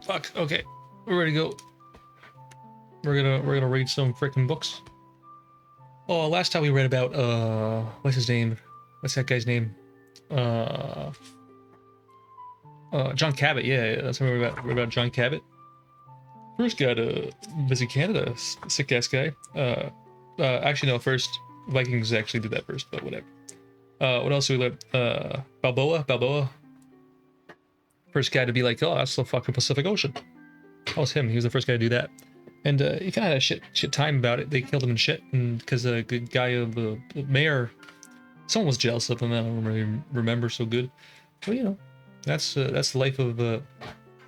Fuck. Okay, we're ready to go. We're gonna read some freaking books. Oh, last time we read about what's his name? What's that guy's name? Uh, John Cabot. Yeah, that's what we read about John Cabot. First guy to visit Canada, sick ass guy. Actually no, first Vikings actually did that first, but whatever. What else do we learn? Balboa. First guy to be like, oh, that's the fucking Pacific Ocean. That was him. He was the first guy to do that. And he kind of had a shit time about it. They killed him and shit, and because a good guy of the mayor, someone was jealous of him. I don't really remember so good, but you know, that's the life of. Let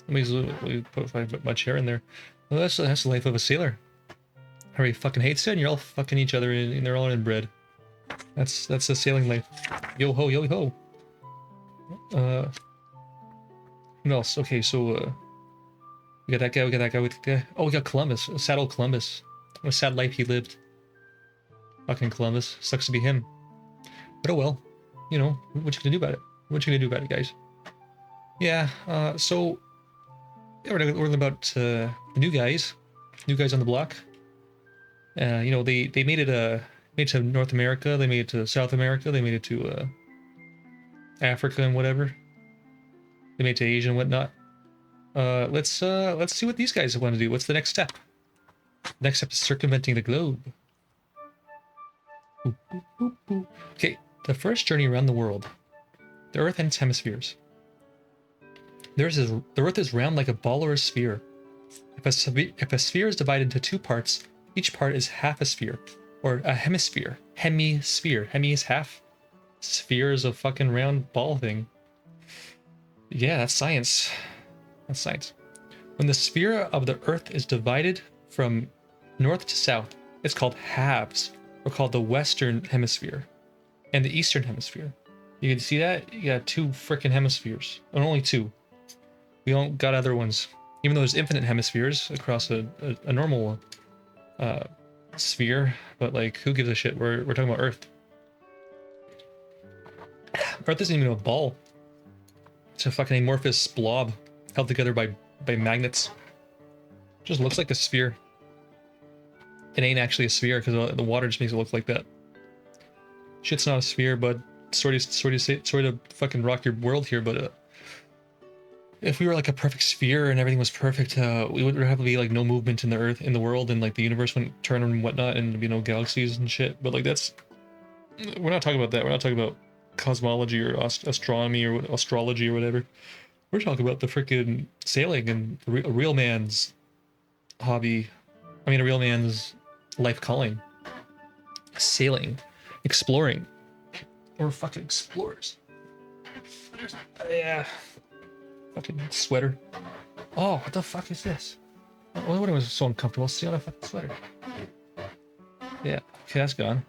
me put much hair in there. Well, that's the life of a sailor. Everybody fucking hates it, and you're all fucking each other, and they're all inbred. That's the sailing life. Yo ho, yo ho. What else? Okay, so we got that guy. We got that guy with the guy. Oh, we got Columbus. Sad old Columbus. What a sad life he lived. Fucking Columbus. Sucks to be him. But oh well. You know, what you gonna do about it? What you gonna do about it, guys? Yeah, so yeah, we're learning about the new guys on the block. You know, they made it made it to North America, they made it to South America, they made it to Africa and whatever. They made it to Asia and whatnot. Let's see what these guys want to do. What's the next step? Next step is circumventing the globe. Boop, boop, boop, boop. Okay, the first journey around the world. The Earth and its hemispheres. The Earth is round like a ball or a sphere. If a sphere is divided into two parts, each part is half a sphere, or a hemisphere. Hemisphere. Hemi is half. Sphere is a fucking round ball thing. Yeah, that's science. That's science. When the sphere of the Earth is divided from north to south, it's called halves, or called the Western Hemisphere and the Eastern Hemisphere. You can see that? You got two freaking hemispheres. And only two. We don't got other ones. Even though there's infinite hemispheres across a normal sphere, but like, who gives a shit? We're talking about Earth. Earth isn't even a ball. It's a fucking amorphous blob held together by magnets. Just looks like a sphere. It ain't actually a sphere because the water just makes it look like that. Shit's not a sphere, but sorry to fucking rock your world here, but if we were like a perfect sphere and everything was perfect, we would have to be like no movement in the world, and like the universe wouldn't turn and whatnot, and you know, galaxies and shit. But like we're not talking about that. We're not talking about cosmology or astronomy or astrology or whatever. We're talking about the freaking sailing and a real man's hobby. I mean, a real man's life calling. Sailing, exploring. We're fucking explorers. Yeah. Fucking sweater. Oh, what the fuck is this? Oh, what was so uncomfortable? See on a fucking sweater. Yeah. Okay, that's gone.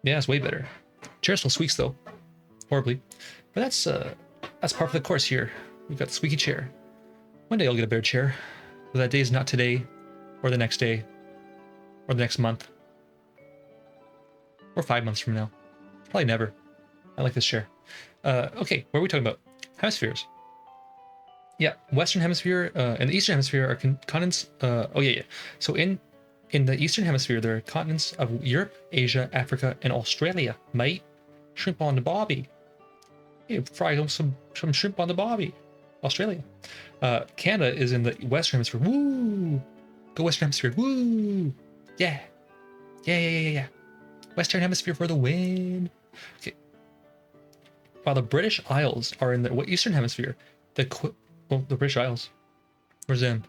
Yeah, it's way better. Chair still squeaks though. Horribly. But that's part of the course here. We've got the squeaky chair. One day I'll get a better chair. But that day is not today, or the next day, or the next month. Or 5 months from now. Probably never. I like this chair. Okay, what are we talking about? Hemispheres. Yeah, Western Hemisphere and the Eastern Hemisphere are continents. Yeah. So in the Eastern Hemisphere, there are continents of Europe, Asia, Africa, and Australia. Mate, shrimp on the barbie. You fry some shrimp on the barbie. Australia. Canada is in the Western Hemisphere. Woo! Go Western Hemisphere. Woo! Yeah. Yeah. Western Hemisphere for the win. Okay. While the British Isles are in the Eastern Hemisphere, the British Isles. Where's them?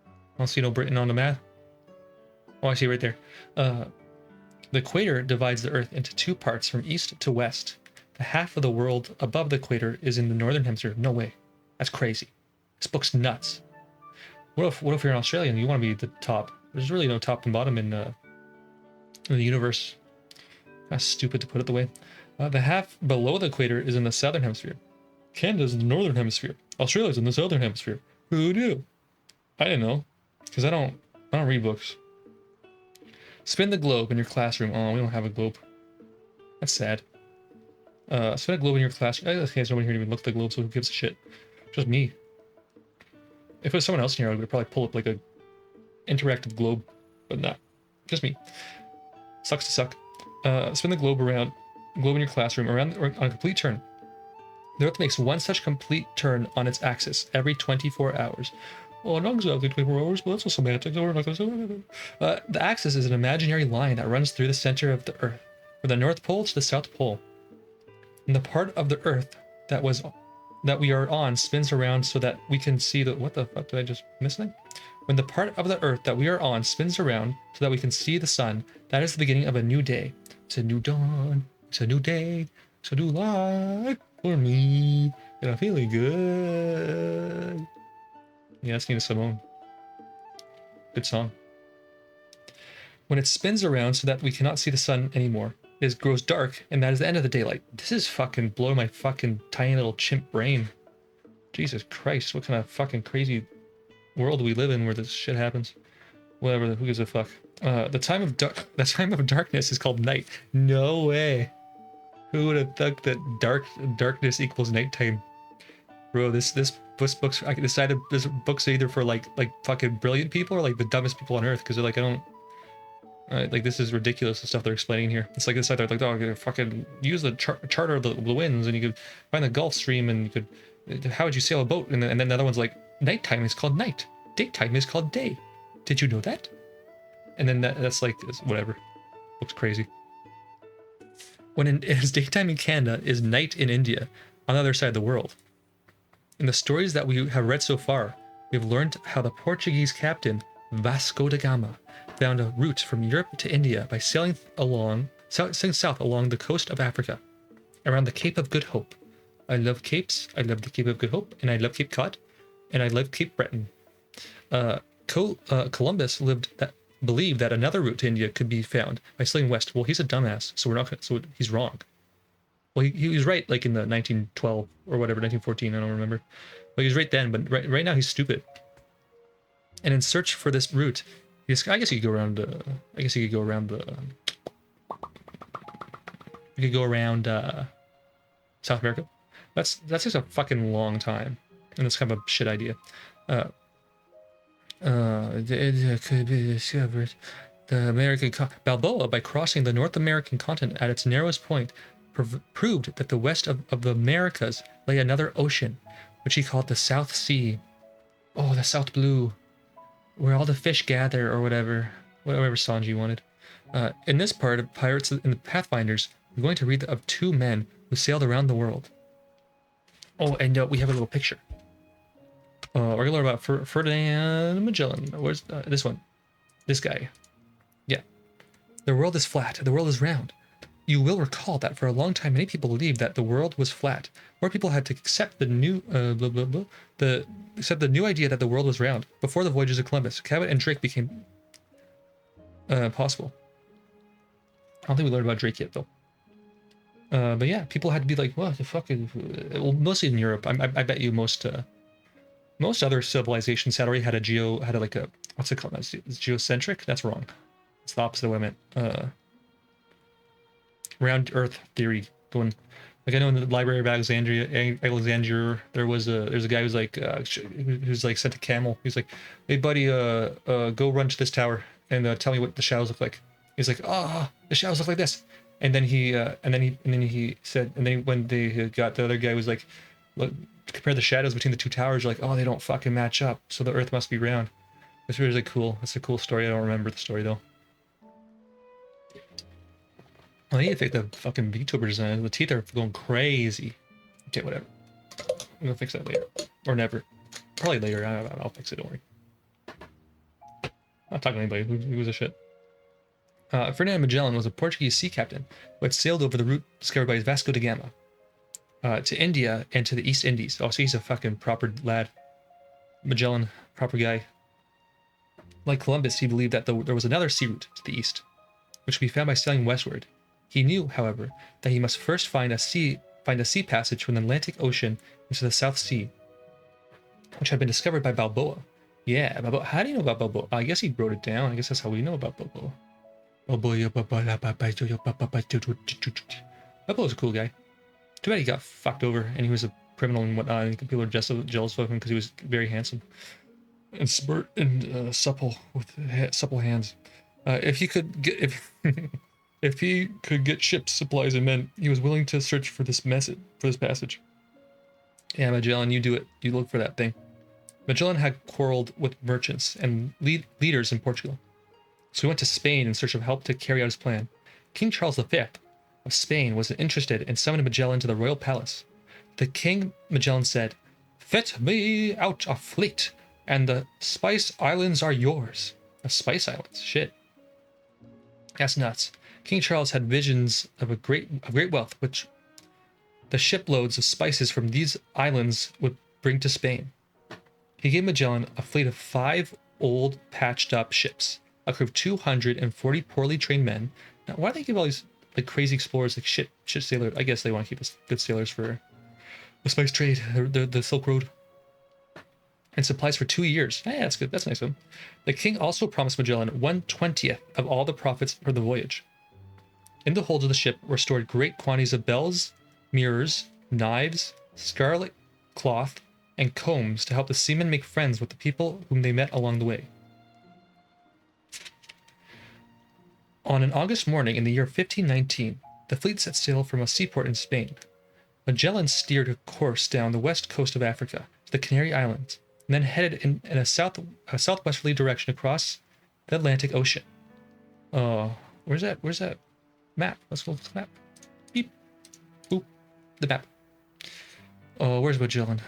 I don't see no Britain on the map. Oh, I see right there. The equator divides the Earth into two parts from east to west. The half of the world above the equator is in the Northern Hemisphere. No way. That's crazy. This book's nuts. What if you're in Australia and you want to be the top? There's really no top and bottom in the universe. That's stupid to put it the way. The half below the equator is in the Southern Hemisphere. Canada's in the Northern Hemisphere. Australia's in the Southern Hemisphere. Who knew? I didn't know, because I don't read books. Spin the globe in your classroom. Oh, we don't have a globe. That's sad. Spin a globe in your classroom. Okay, there's nobody here to even look at the globe, so who gives a shit? Just me. If it was someone else in here, I would probably pull up like a interactive globe, but not. Just me. Sucks to suck. Spin the globe in your classroom on a complete turn. The Earth makes one such complete turn on its axis every 24 hours. Oh, not exactly 24 hours, but that's a semantics. The axis is an imaginary line that runs through the center of the Earth, from the North Pole to the South Pole. And the part of the Earth that we are on spins around so that we can see the... What the fuck? Did I just miss something? When the part of the Earth that we are on spins around so that we can see the sun, that is the beginning of a new day. It's a new dawn. It's a new day. It's a new life for me. And I'm feeling good. Yeah, that's Nina Simone. Good song. When it spins around so that we cannot see the sun anymore, it grows dark, and that is the end of the daylight. This is fucking blowing my fucking tiny little chimp brain. Jesus Christ, what kind of fucking crazy world do we live in where this shit happens? Whatever, who gives a fuck? The time of darkness is called night. No way. Who would have thought that darkness equals nighttime? Bro, this book's... I decided this book's either for like fucking brilliant people or like the dumbest people on earth, because they're like, I don't... like, this is ridiculous, the stuff they're explaining here. It's like this side, they're like, oh, I'm gonna fucking use the charter of the winds, and you could find the Gulf Stream, and you could... How would you sail a boat? And then the other one's like, nighttime is called night. Daytime is called day. Did you know that? And then that's like, whatever. Looks crazy. When it is daytime in Canada, is night in India, on the other side of the world. In the stories that we have read so far, we've learned how the Portuguese captain Vasco da Gama found a route from Europe to India by sailing south along the coast of Africa, around the Cape of Good Hope. I love capes. I love the Cape of Good Hope, and I love Cape Cod, and I love Cape Breton. Columbus believed that another route to India could be found by sailing west. Well, he's a dumbass, so we're not. So he's wrong. Well, he was right, like in the 1912 or whatever, 1914. I don't remember. Well, he was right then, but right now he's stupid. And in search for this route, I guess you could go around. I guess you could go around the. You could go around South America. That's just a fucking long time, and it's kind of a shit idea. It could be discovered. The American Balboa, by crossing the North American continent at its narrowest point, proved that the west of the Americas lay another ocean, which he called the South Sea. Oh, the South Blue, where all the fish gather, or whatever Sanji wanted. In this part of Pirates and the Pathfinders, we're going to read of two men who sailed around the world. Oh, and we have a little picture. We're gonna learn about Ferdinand Magellan. Where's this one? This guy. Yeah. The world is flat. The world is round. You will recall that for a long time, many people believed that the world was flat. More people had to accept the new new idea that the world was round before the voyages of Columbus. Cabot and Drake became possible. I don't think we learned about Drake yet, though. But yeah, people had to be like, what the fuck? Well, mostly in Europe. I bet you most other civilizations had already had a what's it called? It's geocentric? That's wrong. It's the opposite of what I meant. Round Earth theory going. Like I know in the Library of Alexandria, there's a guy who's like sent a camel. He's like, hey buddy, go run to this tower and tell me what the shadows look like. He's like, the shadows look like this. And then he said, and then when they got, the other guy was like, look, compare the shadows between the two towers. You're like, oh, they don't fucking match up. So the Earth must be round. It's really cool. That's a cool story. I don't remember the story though. I need to fix the fucking VTubers. The teeth are going crazy. Okay, whatever. I'm gonna fix that later, or never. Probably later. I'll fix it. Don't worry. I'm not talking to anybody. Who gives a shit? Ferdinand Magellan was a Portuguese sea captain who had sailed over the route discovered by Vasco da Gama to India and to the East Indies. Oh, so he's a fucking proper lad. Magellan, proper guy. Like Columbus, he believed that there was another sea route to the east, which could be found by sailing westward. He knew, however, that he must first find a sea passage from the Atlantic Ocean into the South Sea, which had been discovered by Balboa. Yeah, Balboa. How do you know about Balboa? I guess he wrote it down. I guess that's how we know about Balboa. Balboa's a cool guy. Too bad he got fucked over and he was a criminal and whatnot. And people are just jealous of him because he was very handsome and smart and supple with supple hands. If he could get ships, supplies, and men, he was willing to search for this passage. Yeah, Magellan, you do it. You look for that thing. Magellan had quarreled with merchants and leaders in Portugal, so he went to Spain in search of help to carry out his plan. King Charles V of Spain was interested and summoned Magellan to the royal palace. The king, Magellan said, "Fit me out a fleet, and the Spice Islands are yours." The Spice Islands? Shit. That's nuts. King Charles had visions of great wealth, which the shiploads of spices from these islands would bring to Spain. He gave Magellan a fleet of 5 old, patched-up ships, a crew of 240 poorly trained men. Now, why do they give all these like crazy explorers like shit sailors? I guess they want to keep us good sailors for the spice trade, the Silk Road, and supplies for 2 years. Hey, that's good. That's nice of him. The king also promised Magellan 1/20th of all the profits for the voyage. In the holds of the ship were stored great quantities of bells, mirrors, knives, scarlet cloth, and combs to help the seamen make friends with the people whom they met along the way. On an August morning in the year 1519, the fleet set sail from a seaport in Spain. Magellan steered a course down the west coast of Africa to the Canary Islands, and then headed in a southwesterly direction across the Atlantic Ocean. Where's that map? Let's go to the map. Beep. Boop. The map. Where's Magellan?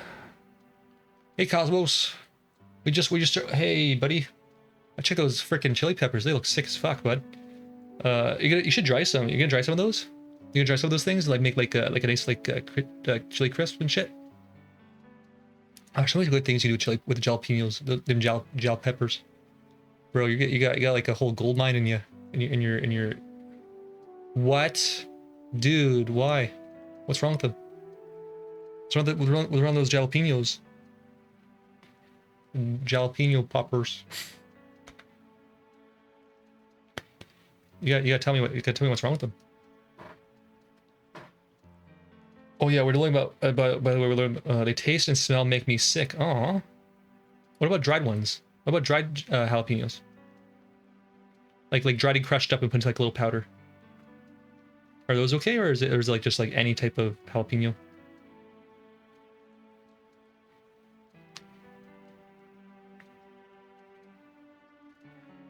Hey, Cosmos. We just. Hey, buddy. I check those freaking chili peppers. They look sick as fuck, bud. You should dry some. You gonna dry some of those? You gonna dry some of those things? Like make like a nice chili crisp and shit. Some of the good things you do with the jalapenos, the jal peppers. Bro, you got like a whole gold mine in you, in your. What, dude? Why? What's wrong with them? What's wrong with those jalapenos? Jalapeno poppers. You gotta tell me what's wrong with them. Oh yeah, we're learning about by the way, we're learning they taste and smell make me sick. Aw. What about dried ones? What about dried jalapenos? Like dried and crushed up and put into like a little powder. Are those okay, or is it like just like any type of jalapeno?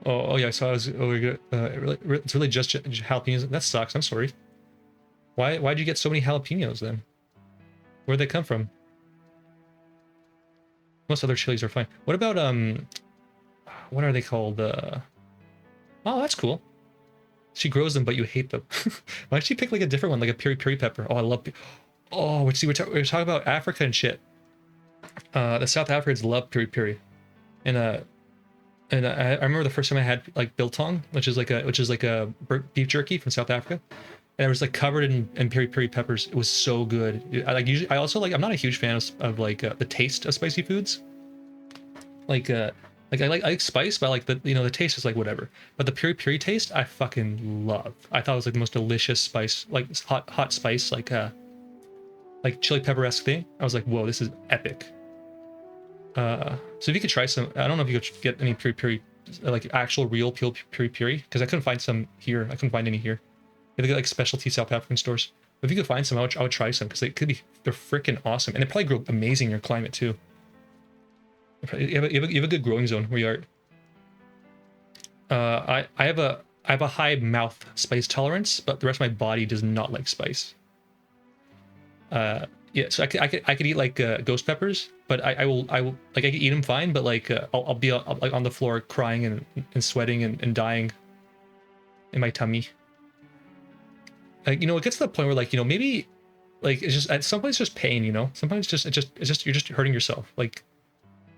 Oh yeah, so I was it's really just jalapenos. That sucks. I'm sorry. Why'd you get so many jalapenos then? Where'd they come from? Most other chilies are fine. What about what are they called? Oh, that's cool. She grows them, but you hate them. Why don't she pick like a different one, like a peri peri pepper? Oh, I love. Oh, see, we're talking about Africa and shit. The South Africans love peri peri, and I remember the first time I had like biltong, which is like a beef jerky from South Africa, and it was like covered in peri peri peppers. It was so good. I like usually I also like I'm not a huge fan of like the taste of spicy foods. Like I like spice, but like the taste is like whatever. But the peri peri taste I fucking love. I thought it was like the most delicious spice, like hot spice, like chili pepper-esque thing. I was like, whoa, this is epic. So if you could try some, I don't know if you could get any peri peri, like actual real peri peri, because I couldn't find some here. I couldn't find any here. They get like specialty South African stores. But if you could find some, I would try some because they're freaking awesome, and they probably grow amazing in your climate too. You have a good growing zone where you are. I have a high mouth spice tolerance, but the rest of my body does not like spice. Yeah, so I could eat like ghost peppers, but I will like I can eat them fine, but like I'll be like on the floor crying and sweating and dying in my tummy. Like it gets to the point where like maybe like it's just at some point it's just pain. Sometimes it's just you're just hurting yourself. Like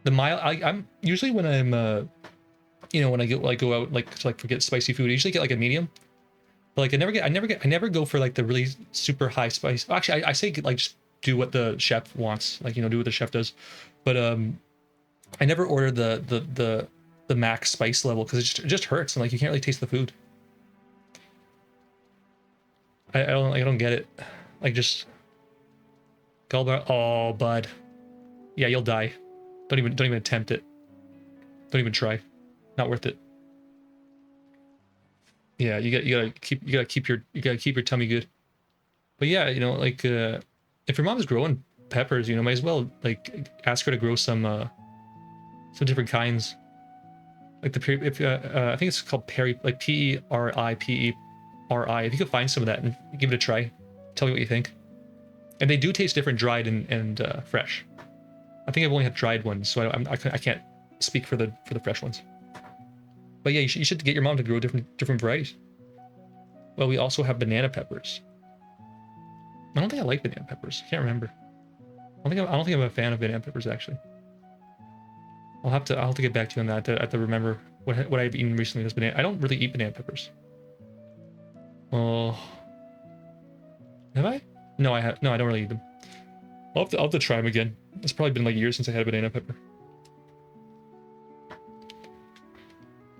the mild I'm usually when I'm when I go out like to like forget spicy food, I usually get like a medium. But like I never go for like the really super high spice. Actually, I say like just do what the chef wants, like do what the chef does. But I never order the max spice level because it just hurts and like you can't really taste the food. I don't get it. Like just gallbladder. Oh, bud. Yeah, you'll die. Don't even attempt it. Don't even try. Not worth it. Yeah, you gotta keep your tummy good. But yeah, like if your mom's growing peppers, might as well like ask her to grow some different kinds. Like if I think it's called peri, like PERI. If you could find some of that and give it a try, tell me what you think. And they do taste different dried and fresh. I think I've only had dried ones, so I can't speak for the fresh ones. But yeah, you should get your mom to grow different varieties. Well, we also have banana peppers. I don't think I like banana peppers. I can't remember. I don't think I'm a fan of banana peppers actually. I'll have to get back to you on that. I have to remember what I've eaten recently as banana. I don't really eat banana peppers. Oh, have I? No, I have. No, I don't really eat them. I'll have to try them again. It's probably been like years since I had a banana pepper.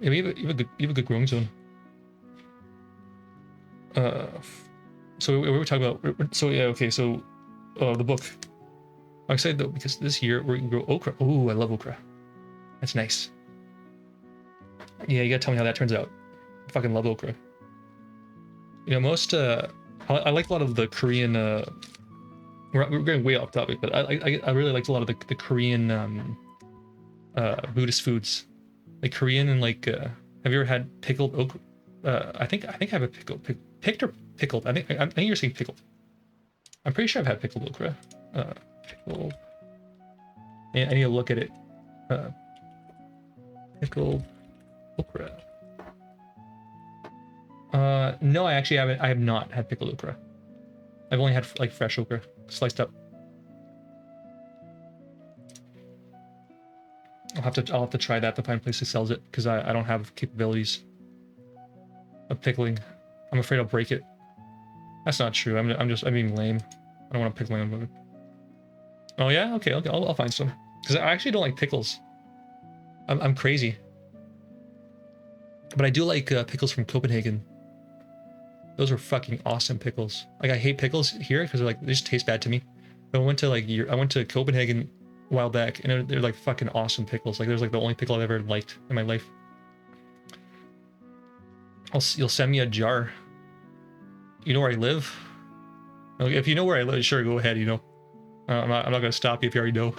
Yeah, you have a good growing zone. So we were talking about. So yeah, okay. So, the book. I'm excited though because this year we're gonna grow okra. Oh, I love okra. That's nice. Yeah, you gotta tell me how that turns out. I fucking love okra. Most I like a lot of the Korean. We're going way off topic, but I really liked a lot of the Korean Buddhist foods, like Korean and like. Have you ever had pickled okra? I think I have a picked or pickled. I think you're saying pickled. I'm pretty sure I've had pickled okra. Pickled. I need to look at it. Pickled okra. No, I actually haven't. I have not had pickled okra. I've only had like fresh okra, sliced up. I'll have to try that to find a place that sells it, because I don't have capabilities of pickling. I'm afraid I'll break it. That's not true. I'm being lame. I don't want to pickle my own food. Oh yeah? Okay, I'll find some. Because I actually don't like pickles. I'm crazy. But I do like pickles from Copenhagen. Those are fucking awesome pickles. Like, I hate pickles here because they just taste bad to me. But I went to Copenhagen a while back, and they're like fucking awesome pickles. Like, there's like the only pickle I've ever liked in my life. You'll send me a jar. You know where I live? If you know where I live, sure, go ahead. You know, I'm not gonna stop you if you already know.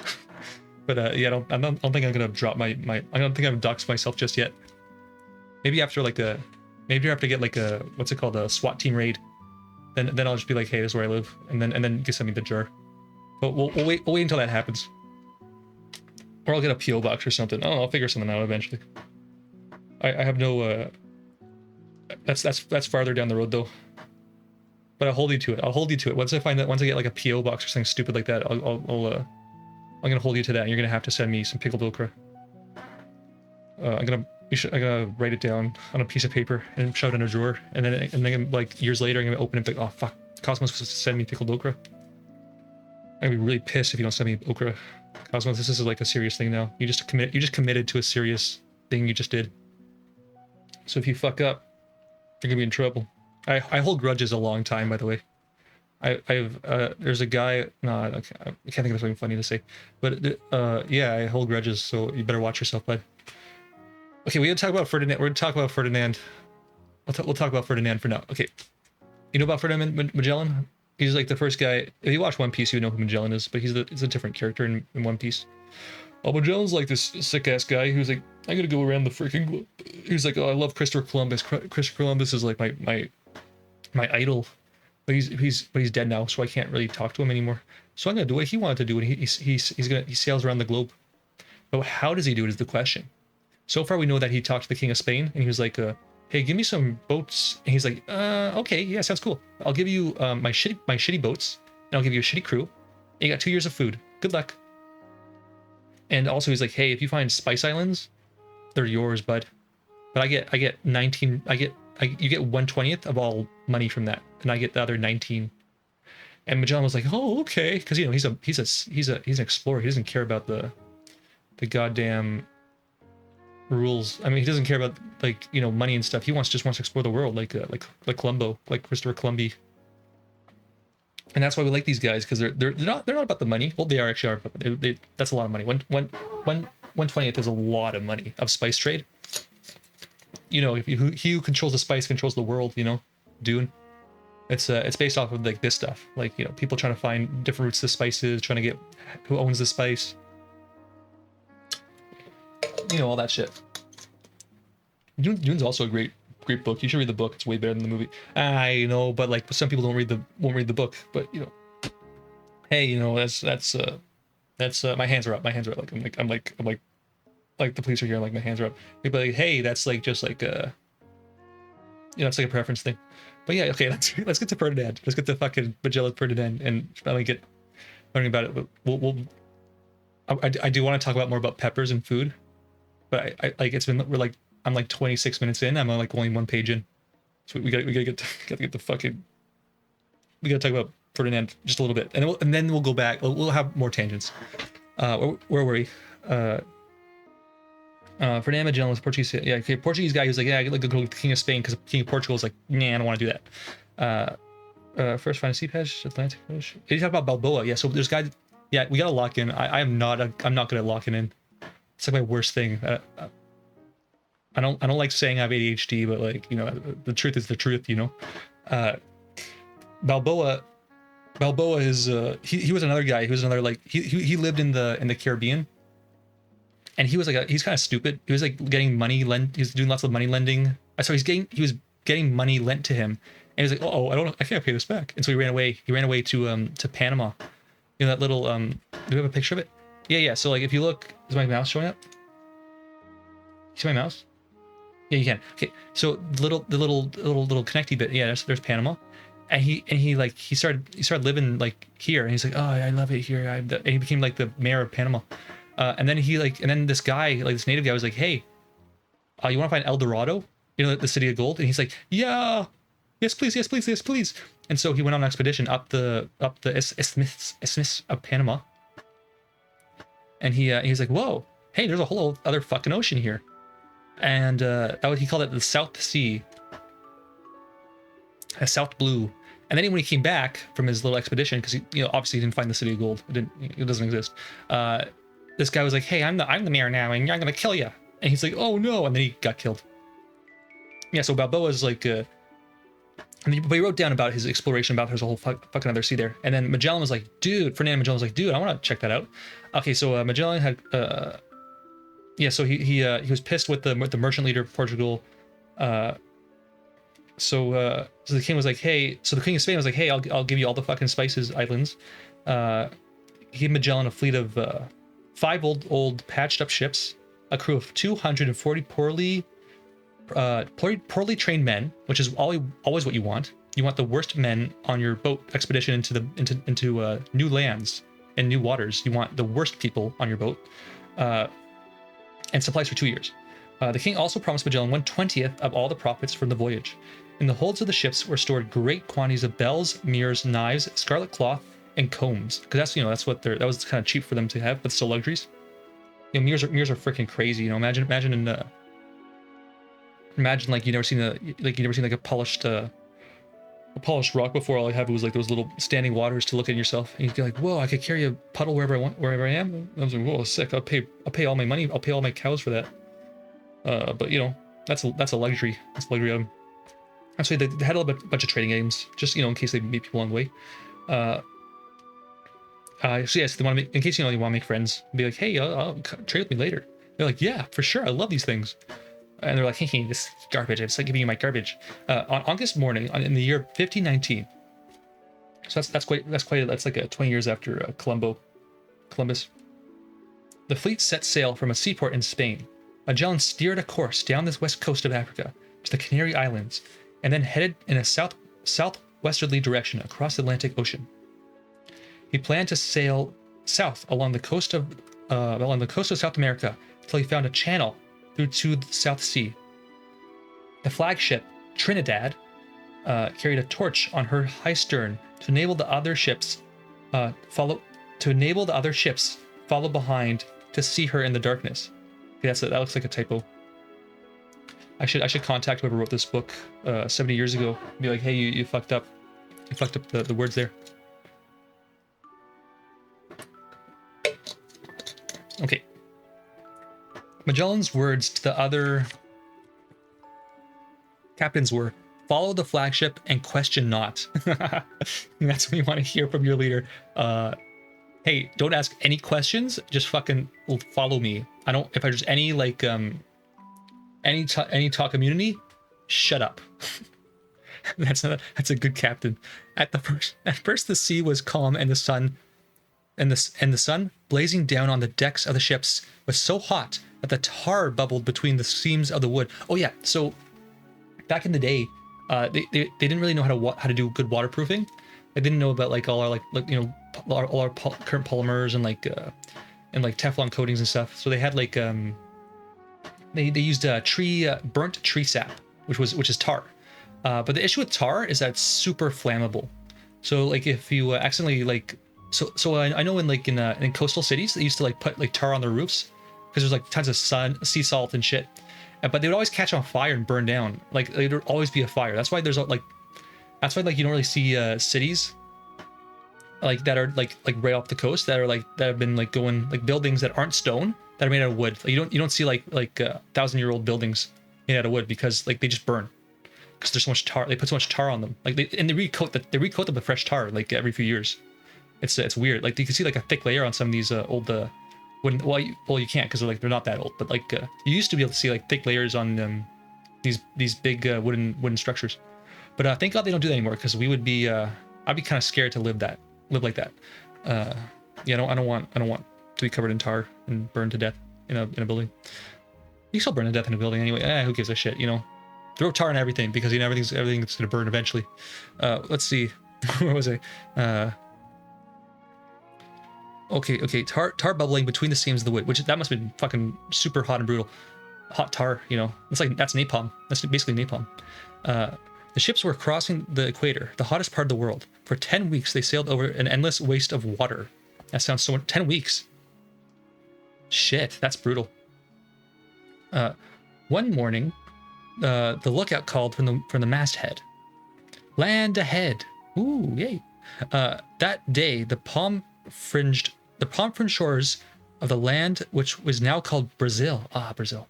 But yeah, I don't think I'm gonna drop my. I don't think I've doxed myself just yet. Maybe after maybe after get like a, what's it called, a SWAT team raid. Then I'll just be like, hey, this is where I live, and then just send me the jar. But we'll wait until that happens. Or I'll get a PO box or something. Oh, I'll figure something out eventually. I have no. That's farther down the road though. But I'll hold you to it. I'll hold you to it. Once I get like a PO box or something stupid like that, I'm gonna hold you to that. And you're gonna have to send me some pickled okra. I'm gonna write it down on a piece of paper and shove it in a drawer. And then like years later, I'm gonna open it and be like, oh fuck, Cosmos was supposed to send me pickled okra. I'm gonna be really pissed if you don't send me okra. Cosmos, this is like a serious thing now. You just committed to a serious thing you just did. So if you fuck up, you're gonna be in trouble. I hold grudges a long time, by the way. There's a guy. No, I can't think of something funny to say. But yeah, I hold grudges, so you better watch yourself, bud. Okay, we're gonna talk about Ferdinand. We're gonna talk about Ferdinand. We'll talk about Ferdinand for now. Okay, you know about Ferdinand Magellan? He's like the first guy. If you watch One Piece, you know who Magellan is, but he's a different character in One Piece. Oh, Magellan's like this sick ass guy who's like, I'm gonna go around the freaking globe. He's like, oh, I love Christopher Columbus. Christopher Columbus is like my idol, but he's dead now, so I can't really talk to him anymore. So I'm gonna do what he wanted to do, and he sails around the globe. But how does he do it is the question. So far we know that he talked to the King of Spain, and he was like, hey, give me some boats. And he's like, okay, yeah, sounds cool. I'll give you my shitty boats, and I'll give you a shitty crew. And you got 2 years of food. Good luck. And also he's like, hey, if you find spice islands, they're yours, bud. But I get 19. You get 1/20th of all money from that, and I get the other 19. And Magellan was like, oh, okay, because you know he's an explorer. He doesn't care about the goddamn rules. I mean, he doesn't care about like, you know, money and stuff. He just wants to explore the world, like Columbo, like Christopher Columbus. And that's why we like these guys, because they're not about the money. Well, they actually are, but that's a lot of money. 1/20th is a lot of money of spice trade. You know, he who controls the spice controls the world. You know, Dune. It's based off of like this stuff, like, you know, people trying to find different routes to spices, trying to get who owns the spice. You know, all that shit. Dune's also a great book. You should read the book. It's way better than the movie. I know, but like some people won't read the book. But you know, hey, you know, that's my hands are up. My hands are up. I'm like the police are here. Like my hands are up. People are like, hey, that's like just like you know, it's like a preference thing. But yeah, okay, let's get to Ferdinand. Let's get to fucking Magellan Ferdinand and finally get learning about it. But I do want to talk about more about peppers and food. But I like I'm like 26 minutes in. I'm like only one page in, so we gotta get the fucking. We gotta talk about Ferdinand just a little bit, and then we'll go back. We'll have more tangents. Where were we? Ferdinand Magellan was Portuguese. Yeah, okay, Portuguese guy who's like, yeah, I like to go to the King of Spain because King of Portugal is like, nah, I don't want to do that. First find a sea patch, Atlantic Ocean. Did you talk about Balboa? Yeah, so there's guys. Yeah, we gotta lock in. I'm not good at locking in. It's like my worst thing. I don't like saying I have ADHD, but like, you know, the truth is the truth, you know. Balboa is he was another guy. He was another like he lived in the Caribbean, and he was like he's kind of stupid. He was like getting money lent. He was doing lots of money lending. So he was getting money lent to him, and he was like, I can't pay this back. And so he ran away. He ran away to Panama. You know that little do we have a picture of it? Yeah. So like if you look, is my mouse showing up? You see my mouse? Yeah, you can. Okay, so the little connecty bit. Yeah, there's Panama, and he started living like here, and he's like, oh, I love it here. And he became like the mayor of Panama. And then and then this guy, like this native guy, was like, "Hey, you want to find El Dorado? You know, the city of gold?" And he's like, "Yeah, yes, please, yes, please, yes, please." And so he went on an expedition up the Isthmus of Panama, and he's like, "Whoa, hey, there's a whole other fucking ocean here," and he called it the South Sea, a South Blue. And then when he came back from his little expedition, because he, obviously he didn't find the city of gold, it doesn't exist. This guy was like, "Hey, I'm the mayor now, and I'm gonna kill you." And he's like, "Oh no!" And then he got killed. Yeah, so Balboa's like, but he wrote down about his exploration, about there's a whole fucking other sea there. And then Magellan was like, Fernando Magellan was like, "Dude, I want to check that out." Okay, so Magellan had, so he was pissed with the merchant leader of Portugal. So the king was like, "Hey," so the king of Spain was like, "Hey, I'll give you all the fucking spices islands." He gave Magellan a fleet of 5 old patched up ships, a crew of 240 poorly trained men, which is always what you want. You want the worst men on your boat expedition into new lands and new waters. You want the worst people on your boat, and supplies for 2 years. The king also promised Magellan 1/20th of all the profits from the voyage. In the holds of the ships were stored great quantities of bells, mirrors, knives, scarlet cloth, and combs, because that's what that was kind of cheap for them to have, but still luxuries. Mirrors are freaking crazy. Imagine like you never seen like a polished rock before. All I have was like those little standing waters to look at yourself, and you'd be like, "Whoa, I could carry a puddle wherever I am." I was like, "Whoa, sick! I'll pay all my money. I'll pay all my cows for that." But that's a luxury. That's a luxury item. Actually, they had a bunch of trading items, just in case they meet people on the way. So yes, they want to make, in case you want to make friends, be like, "Hey, I'll trade with me later." They're like, "Yeah, for sure. I love these things." And they're like, "Hey, this is garbage. I'm just like giving you my garbage." On August morning, in the year 1519. So that's like 20 years after Columbus. The fleet set sail from a seaport in Spain. Magellan steered a course down the west coast of Africa to the Canary Islands, and then headed in a southwesterly direction across the Atlantic Ocean. He planned to sail south along the coast of South America until he found a channel through to the South Sea. The flagship Trinidad carried a torch on her high stern to enable the other ships follow behind to see her in the darkness. Okay, that looks like a typo. I should contact whoever wrote this book 70 years ago and be like, "Hey, you fucked up. You fucked up the words there." Okay. Magellan's words to the other captains were, "Follow the flagship and question not." That's what you want to hear from your leader. Hey, don't ask any questions. Just fucking follow me. If there's any like any talk immunity, shut up. That's a good captain. At first the sea was calm and the sun blazing down on the decks of the ships was so hot that the tar bubbled between the seams of the wood. Oh yeah, so back in the day, they didn't really know how to do good waterproofing. They didn't know about like all our all our current polymers and like Teflon coatings and stuff. So they had like they used burnt tree sap, which is tar. But the issue with tar is that it's super flammable. So like if you accidentally like so I know in coastal cities they used to like put like tar on their roofs because there's like tons of sea salt and shit. But they would always catch on fire and burn down. Like there'd always be a fire. That's why you don't really see cities like that are like right off the coast that have been like going like buildings that aren't stone that are made out of wood. Like, you don't see like 1,000-year-old buildings made out of wood because like they just burn because there's so much tar. They put so much tar on them. Like they recoat them with fresh tar like every few years. It's weird. Like you can see like a thick layer on some of these old wooden. Well, you can't because they're not that old. But like you used to be able to see like thick layers on these big wooden structures. But thank God they don't do that anymore because we would be I'd be kind of scared to live like that. Yeah, I don't want to be covered in tar and burned to death in a building. You can still burn to death in a building anyway. Who gives a shit, Throw tar on everything because everything's gonna burn eventually. Let's see. Where was I? Okay. Tar bubbling between the seams of the wood, which that must have been fucking super hot and brutal. Hot tar, you know. It's like, that's napalm. That's basically napalm. The ships were crossing the equator, the hottest part of the world. For 10 weeks, they sailed over an endless waste of water. That sounds so... 10 weeks. Shit, that's brutal. One morning, the lookout called from the masthead. Land ahead. Ooh, yay. That day, the palm-fringed shores of the land, which was now called Brazil, Brazil,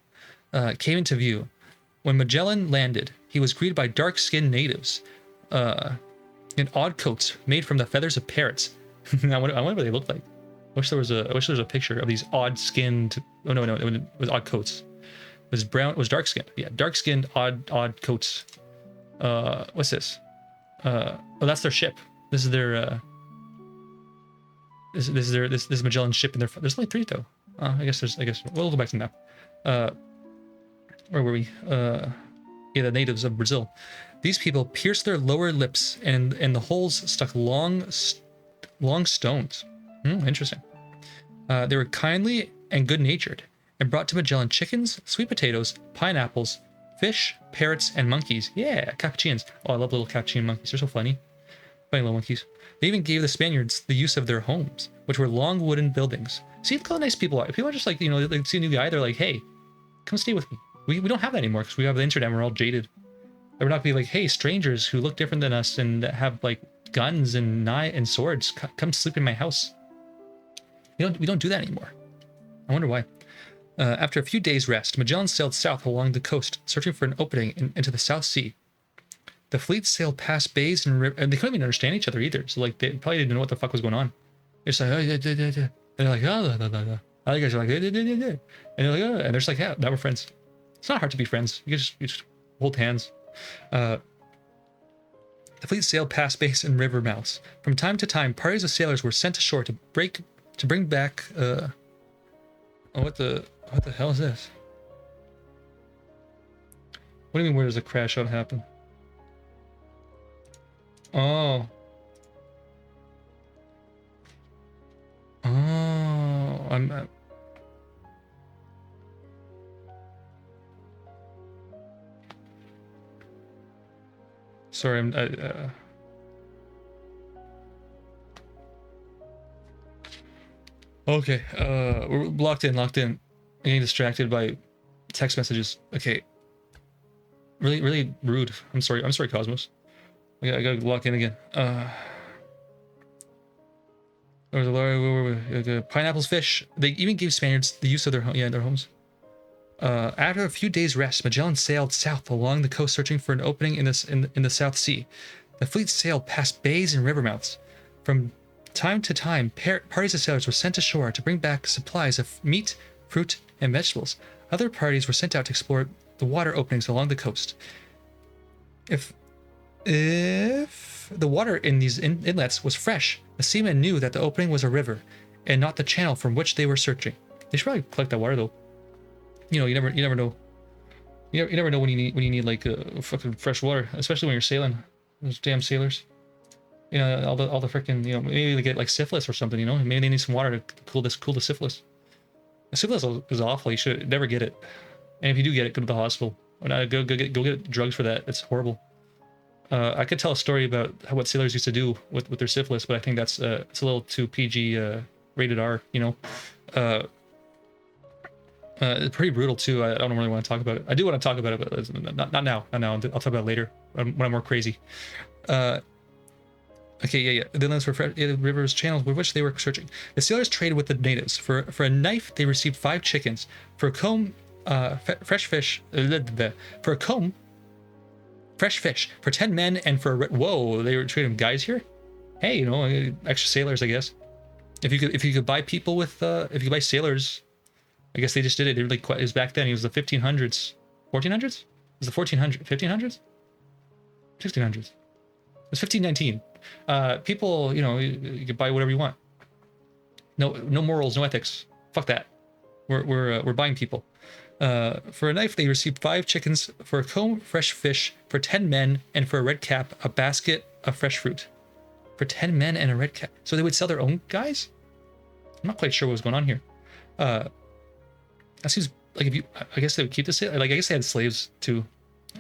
came into view. When Magellan landed, he was greeted by dark-skinned natives in odd coats made from the feathers of parrots. I wonder what they looked like. I wish there was a picture of these odd-skinned. Oh no, it was odd coats. It was brown. It was dark-skinned. Yeah, dark-skinned odd coats. What's this? Oh, that's their ship. This is their. This is Magellan's ship, and there's only 3 though. I guess we'll go back to the map. Where were we? Yeah, the natives of Brazil. These people pierced their lower lips, and in the holes stuck long stones. Interesting. They were kindly and good-natured, and brought to Magellan chickens, sweet potatoes, pineapples, fish, parrots, and monkeys. Yeah, capuchins. Oh, I love little capuchin monkeys. They're so funny. Funny little monkeys. They even gave the Spaniards the use of their homes, which were long wooden buildings. See, look how nice people are. People are just like, you know, they see a new guy, they're like, hey, come stay with me. We don't have that anymore because we have the internet. We're all jaded. We're not be like, hey, strangers who look different than us and have like guns and knives and swords, come sleep in my house. We don't do that anymore. I wonder why. After a few days' rest, Magellan sailed south along the coast, searching for an opening into the South Sea. The fleet sailed past bays and rivers, and they couldn't even understand each other either. So like they probably didn't know what the fuck was going on. They're just like, oh, yeah. And they're like, oh, other guys are like, and they're like, oh, and they're just like, yeah, now we're friends. It's not hard to be friends. You just hold hands. The fleet sailed past bays and river mouths. From time to time, parties of sailors were sent ashore to bring back. What the hell is this? What do you mean? Where does a crash out happen? Oh. I'm sorry. Okay. We're locked in. I'm getting distracted by text messages. Okay. Really rude. I'm sorry, Cosmos. I gotta lock in again. There was a large pineapples, fish. They even gave Spaniards the use of their homes. After a few days' rest, Magellan sailed south along the coast, searching for an opening in the South Sea. The fleet sailed past bays and river mouths. From time to time, parties of sailors were sent ashore to bring back supplies of meat, fruit, and vegetables. Other parties were sent out to explore the water openings along the coast. If the water in these inlets was fresh, the seamen knew that the opening was a river and not the channel from which they were searching. They should probably collect that water though. You know, you never know. You never know when you need like fucking fresh water, especially when you're sailing. Those damn sailors. You know, all the freaking, you know, maybe they get like syphilis or something. You know, maybe they need some water to cool the syphilis. The syphilis is awful. You should never get it. And if you do get it, go to the hospital. Or not, go get drugs for that. It's horrible. I could tell a story about what sailors used to do with their syphilis, but I think it's a little too PG, rated R. You know, it's pretty brutal too. I don't really want to talk about it. I do want to talk about it, but not now. Not now. I'll talk about it later when I'm more crazy. Okay, yeah. The inlets were rivers, channels with which they were searching. The sailors traded with the natives. For a knife, they received 5 chickens. For a comb, fresh fish. For a comb, fresh fish. For 10 men, and for whoa, they were trading guys here. Hey, you know, extra sailors, I guess. If you could buy people with, if you could buy sailors, I guess they just did it. It really quite. It was back then. It was the 1500s, 1400s. It was the 1500s, 1600s. It was 1519. People, you know, you could buy whatever you want. No morals, no ethics. Fuck that. We're buying people. For a knife, they received 5 chickens. For a comb, fresh fish. For 10 men, and for a red cap, a basket of fresh fruit. For 10 men and a red cap. So they would sell their own guys? I'm not quite sure what was going on here. That seems like if you, I guess they would keep this. Like I guess they had slaves too.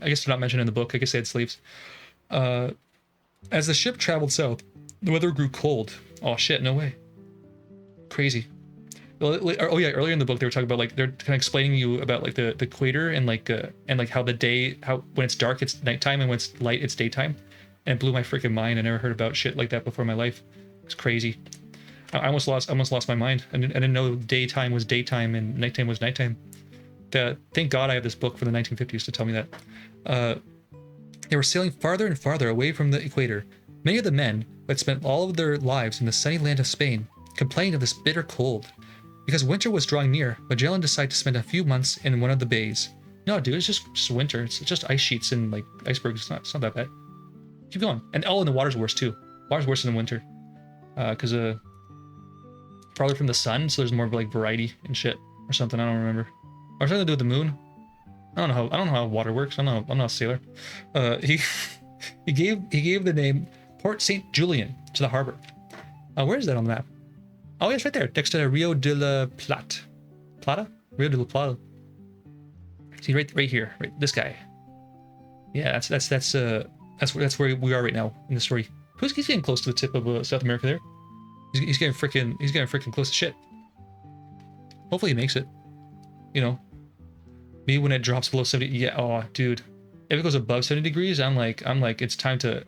I guess they're not mentioned in the book. I guess they had slaves. As the ship traveled south, the weather grew cold. Oh shit! No way. Crazy. Oh yeah, earlier in the book they were talking about like they're kind of explaining you about like the equator and like how the day, how when it's dark it's nighttime and when it's light it's daytime, and it blew my freaking mind. I never heard about shit like that before in my life. It's crazy. I almost lost my mind. I didn't know daytime was daytime and nighttime was nighttime. Thank God I have this book from the 1950s to tell me that. They were sailing farther and farther away from the equator. Many of the men, who had spent all of their lives in the sunny land of Spain, complained of this bitter cold. Because winter was drawing near, Magellan decided to spend a few months in one of the bays. No, dude, it's just winter. It's just ice sheets and like icebergs. It's not that bad. Keep going. And the water's worse too. Water's worse than winter. Because farther from the sun, so there's more of like variety and shit or something. I don't remember. Or something to do with the moon. I don't know how water works. I'm not a sailor. He gave the name Port Saint Julian to the harbor. Where is that on the map? Oh, yeah, it's right there, next to Rio de la Plata. Plata? Rio de la Plata. See, right here, right, this guy. Yeah, that's where we are right now in the story. He's getting close to the tip of South America there. He's getting freaking close to shit. Hopefully he makes it. You know, maybe when it drops below 70. Yeah, oh, dude, if it goes above 70 degrees, I'm like, it's time to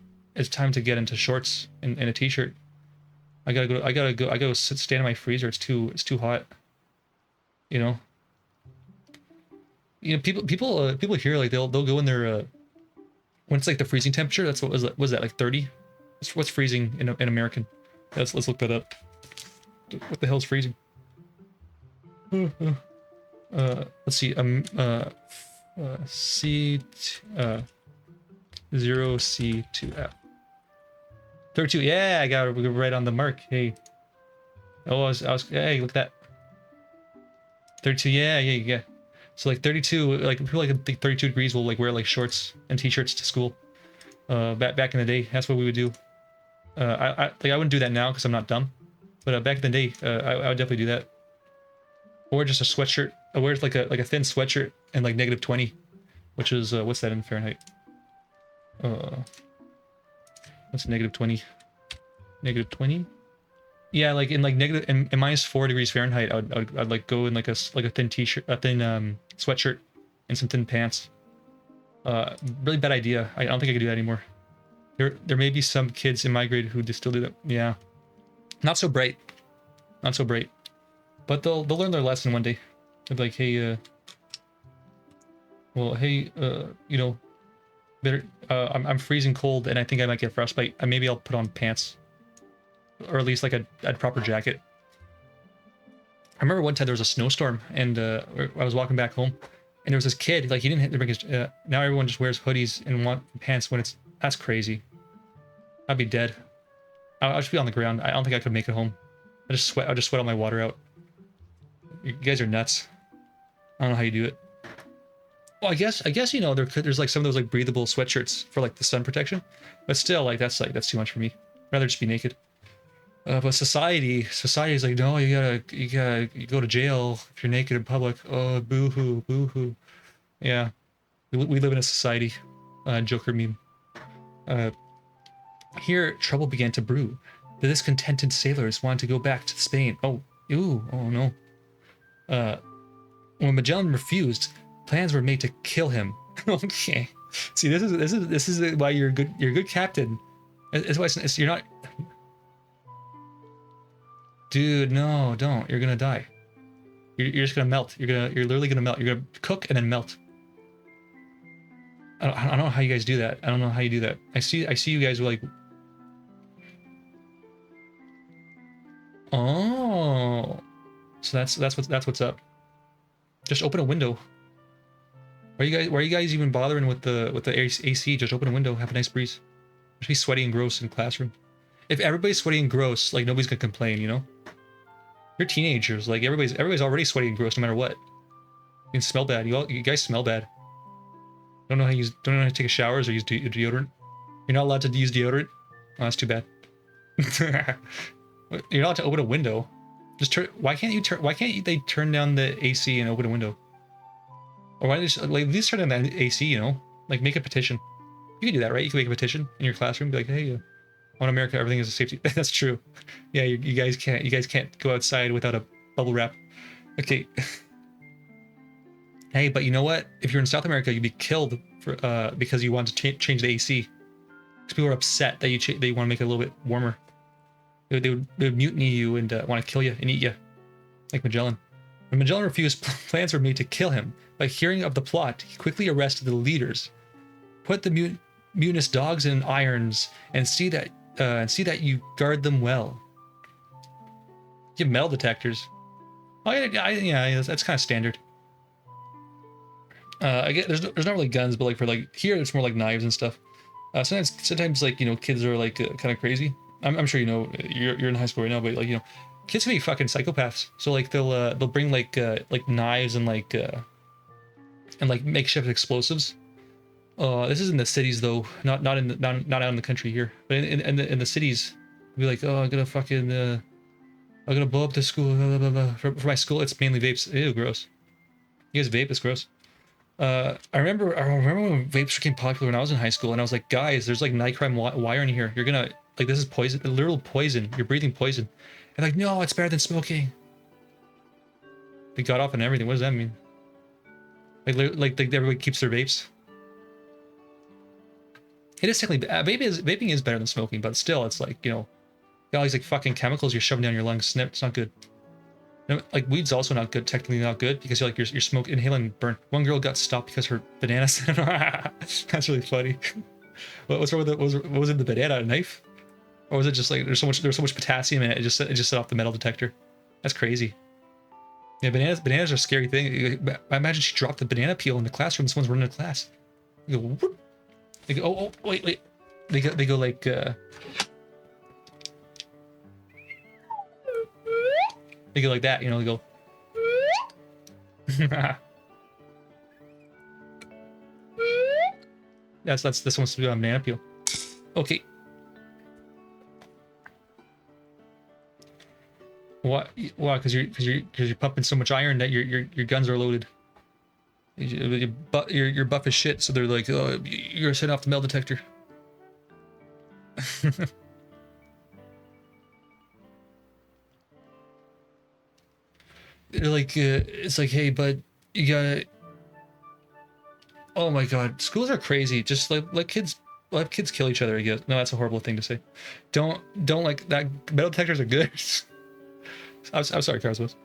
get into shorts and a t-shirt. I gotta go stand in my freezer. It's too hot. You know. People here like they'll go in their when it's like the freezing temperature. That's what was that like 30? What's freezing in American? Let's look that up. What the hell's freezing? Let's see. Zero C2F. 32. Yeah, I got it right on the mark. Hey. Oh, I was. Hey, look at that. 32. Yeah. So like 32, like people like 32 degrees will like wear like shorts and t-shirts to school. Back in the day, that's what we would do. I wouldn't do that now because I'm not dumb, but back in the day, I would definitely do that. Or just a sweatshirt. I wear like a thin sweatshirt and like -20, which is what's that in Fahrenheit? What's -20? -20? Yeah, like in like negative and -4 degrees Fahrenheit, I'd like go in like a thin t-shirt, a thin sweatshirt, and some thin pants. Really bad idea. I don't think I could do that anymore. There may be some kids in my grade who still do that. Yeah, not so bright, but they'll learn their lesson one day. They'll be like, hey, you know, better. I'm freezing cold, and I think I might get frostbite. Maybe I'll put on pants, or at least like a proper jacket. I remember one time there was a snowstorm, and I was walking back home, and there was this kid. Like he didn't bring his. Now everyone just wears hoodies and want pants when it's. That's crazy. I'd be dead. I'll just be on the ground. I don't think I could make it home. I'll just sweat all my water out. You guys are nuts. I don't know how you do it. Well, I guess you know there's like some of those like breathable sweatshirts for like the sun protection, but still that's too much for me. I'd rather just be naked. But society is like, no, you go to jail if you're naked in public. Oh, boo-hoo. Yeah, we live in a society. Joker meme. Here, trouble began to brew. The discontented sailors wanted to go back to Spain. Oh no. When Magellan refused, plans were made to kill him. Okay. See, this is why you're a good captain. It's why you're not. Dude, no, don't. You're gonna die. You're just gonna melt. You're literally gonna melt. You're gonna cook and then melt. I don't know how you guys do that. I don't know how you do that. I see you guys were like. Oh, so that's what's up. Just open a window. Why are you guys even bothering with the AC? Just open a window, have a nice breeze. Just be sweaty and gross in classroom. If everybody's sweaty and gross, like nobody's gonna complain, you know? You're teenagers, like everybody's already sweaty and gross no matter what. You can smell bad. You guys smell bad. Don't know how to take a showers or use deodorant. You're not allowed to use deodorant. Oh, that's too bad. You're not allowed to open a window. Just turn. Why can't you turn? Why can't they turn down the AC and open a window? Or why don't they just, like, at least turn down the AC? You know, like make a petition. You can do that, right? You can make a petition in your classroom. Be like, hey, I want America. Everything is a safety. That's true. Yeah, you guys can't. You guys can't go outside without a bubble wrap. Okay. Hey, but you know what? If you're in South America, you'd be killed for because you want to change the AC. Because people are upset that they want to make it a little bit warmer. They would mutiny you and want to kill you and eat you, like Magellan. When Magellan refused, plans were made to kill him. By hearing of the plot, he quickly arrested the leaders, put the mutinous dogs in irons, and see that you guard them well. You have metal detectors. Oh yeah, that's kind of standard. I get there's not really guns, but like for like here, it's more like knives and stuff. Sometimes like, you know, kids are like kind of crazy. I'm sure you know, you're in high school right now, but like, you know, kids can be fucking psychopaths. So like they'll bring like knives and like makeshift explosives. This is in the cities though, not out in the country here, but in the cities, be like, oh, I'm gonna blow up the school. Blah, blah, blah. For my school, it's mainly vapes. Ew, gross. You guys vape? It's gross. I remember when vapes became popular when I was in high school, and I was like, guys, there's like nitride wire in here. You're gonna, like, this is poison, literal poison. You're breathing poison. And like, no, it's better than smoking. They got off on everything. What does that mean? Like everybody keeps their vapes. It is technically, vaping is better than smoking, but still, it's like, you know, got all these like fucking chemicals you're shoving down your lungs. It's not good. You know, like weed's also not good, technically not good, because you're inhaling burn. One girl got stopped because her banana. That's really funny. What's wrong with it? What was it? The banana, a knife, or was it just like there's so much potassium in it? It just set off the metal detector. That's crazy. Yeah, bananas are a scary thing. I imagine she dropped the banana peel in the classroom. Someone's running to class. You go, whoop. They go, oh wait. They go like. They go like that, you know, they go. This one's to be on banana peel. Okay. What? Why? Because you're pumping so much iron that your guns are loaded. Your buff is shit, so they're like, oh, you're setting off the metal detector. They're like, it's like, hey, bud, you gotta. Oh my god, schools are crazy. Just let kids kill each other. I guess. No, that's a horrible thing to say. Don't like that. Metal detectors are good. I'm sorry, Cosmos.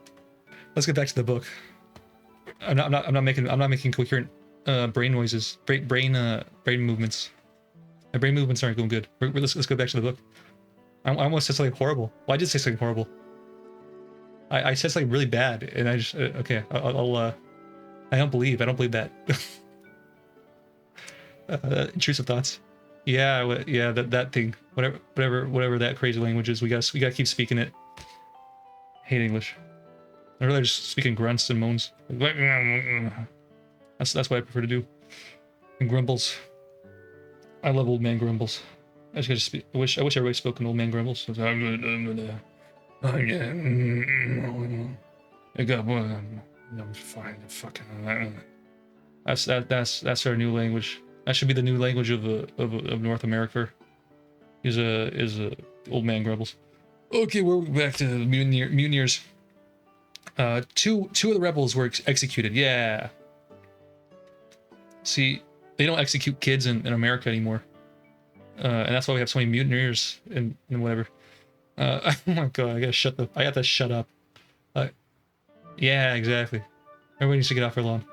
Let's get back to the book. I'm not making coherent brain noises, brain movements. My brain movements aren't going good. Let's go back to the book. I almost said something horrible. Well, I did say something horrible. I said something really bad, and I just okay. I don't believe that. Intrusive thoughts. Yeah, that thing. Whatever that crazy language is. We gotta keep speaking it. Hate English. I'd rather just speak in grunts and moans. That's what I prefer to do. And grumbles. I love old man grumbles. I just gotta speak. I wish everybody spoke in old man grumbles. So I got one. I'm fine. Fucking. That's our new language. That should be the new language of North America. Is a old man grumbles. Okay, we're back to the mutineers. Two of the rebels were executed. Yeah. See, they don't execute kids in America anymore, and that's why we have so many mutineers and whatever. Oh my god, I got to shut up. Yeah, exactly. Everybody needs to get off their lawn.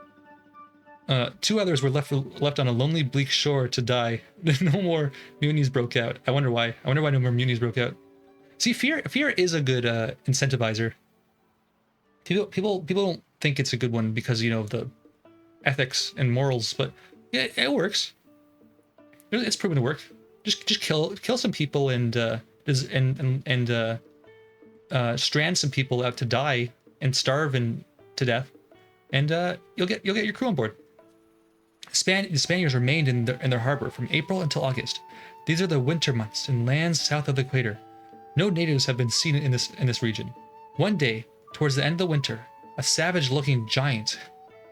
Two others were left on a lonely, bleak shore to die. No more mutinies broke out. I wonder why. No more mutinies broke out. See, fear is a good incentivizer. People don't think it's a good one because, you know, the ethics and morals, but yeah, it works. It's proven to work. Just kill some people and strand some out to die and starve to death, and you'll get your crew on board. The Spaniards remained in their harbor from April until August. These are the winter months in lands south of the equator. No natives have been seen in this region. One day, towards the end of the winter, a savage-looking giant,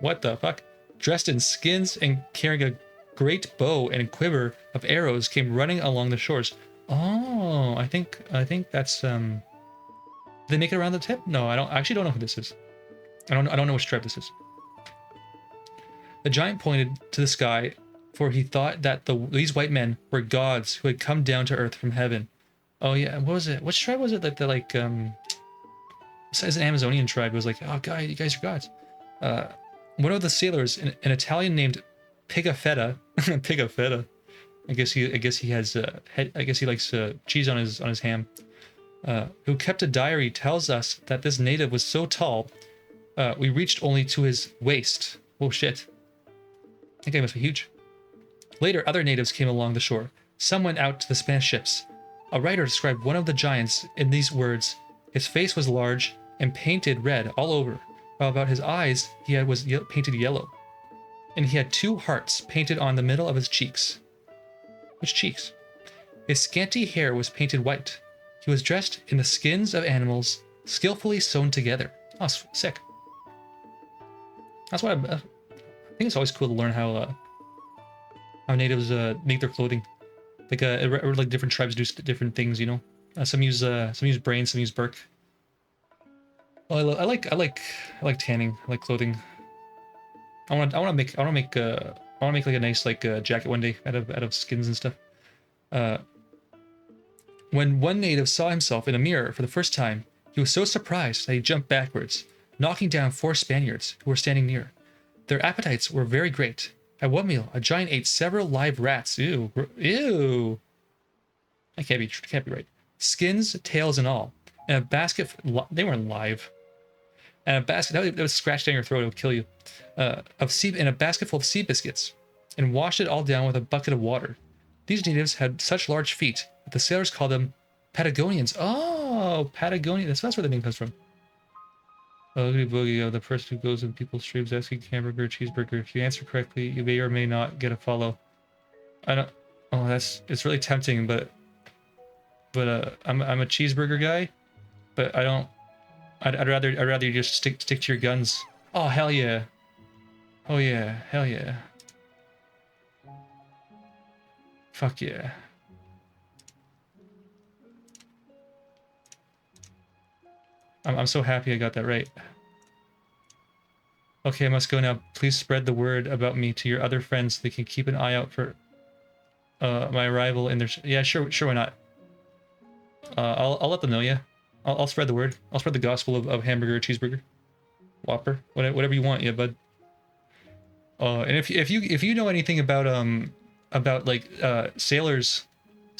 what the fuck, dressed in skins and carrying a great bow and quiver of arrows, came running along the shores. Oh, I think that's Did they make it around the tip? No, I actually don't know who this is. I don't know which tribe this is. The giant pointed to the sky, for he thought that these white men were gods who had come down to earth from heaven. Oh yeah, what was it? Which tribe was it that it's an Amazonian tribe. It was like, oh god, you guys are gods. One of the sailors, an Italian named Pigafetta, Pigafetta. I guess he has I guess he likes cheese on his ham. Who kept a diary, tells us that this native was so tall, we reached only to his waist. Oh shit. That guy must be huge. Later, other natives came along the shore. Some went out to the Spanish ships. A writer described one of the giants in these words: his face was large and painted red all over, while about his eyes was painted yellow. And he had 2 hearts painted on the middle of his cheeks. Which cheeks? His scanty hair was painted white. He was dressed in the skins of animals, skillfully sewn together. Oh, sick. That's why I think it's always cool to learn how natives make their clothing. Like or like different tribes do different things, you know. Some use brains, some use bark. Well, I like tanning. I like clothing. I want to make like a nice jacket one day out of skins and stuff. When one native saw himself in a mirror for the first time, he was so surprised that he jumped backwards, knocking down 4 Spaniards who were standing near. Their appetites were very great. At one meal, a giant ate several live rats. Ew, ew. That can't be right. Skins, tails, and all. And a basket. They weren't live. And a basket that would scratch down your throat. It would kill you. And a basket full of sea biscuits, and washed it all down with a bucket of water. These natives had such large feet that the sailors called them Patagonians. Oh, Patagonia. That's where the name comes from. Ugly boogie of the person who goes in people's streams asking hamburger, cheeseburger. If you answer correctly, you may or may not get a follow. I don't. Oh, it's really tempting, but I'm a cheeseburger guy, but I don't. I'd rather you just stick to your guns. Oh hell yeah. Oh yeah, hell yeah. Fuck yeah. I'm so happy I got that right. Okay, I must go now. Please spread the word about me to your other friends so they can keep an eye out for my arrival in their... Yeah, sure, why not? I'll let them know, yeah. I'll spread the word. I'll spread the gospel of hamburger, cheeseburger, Whopper, whatever you want, yeah, bud. And if you know anything about like sailors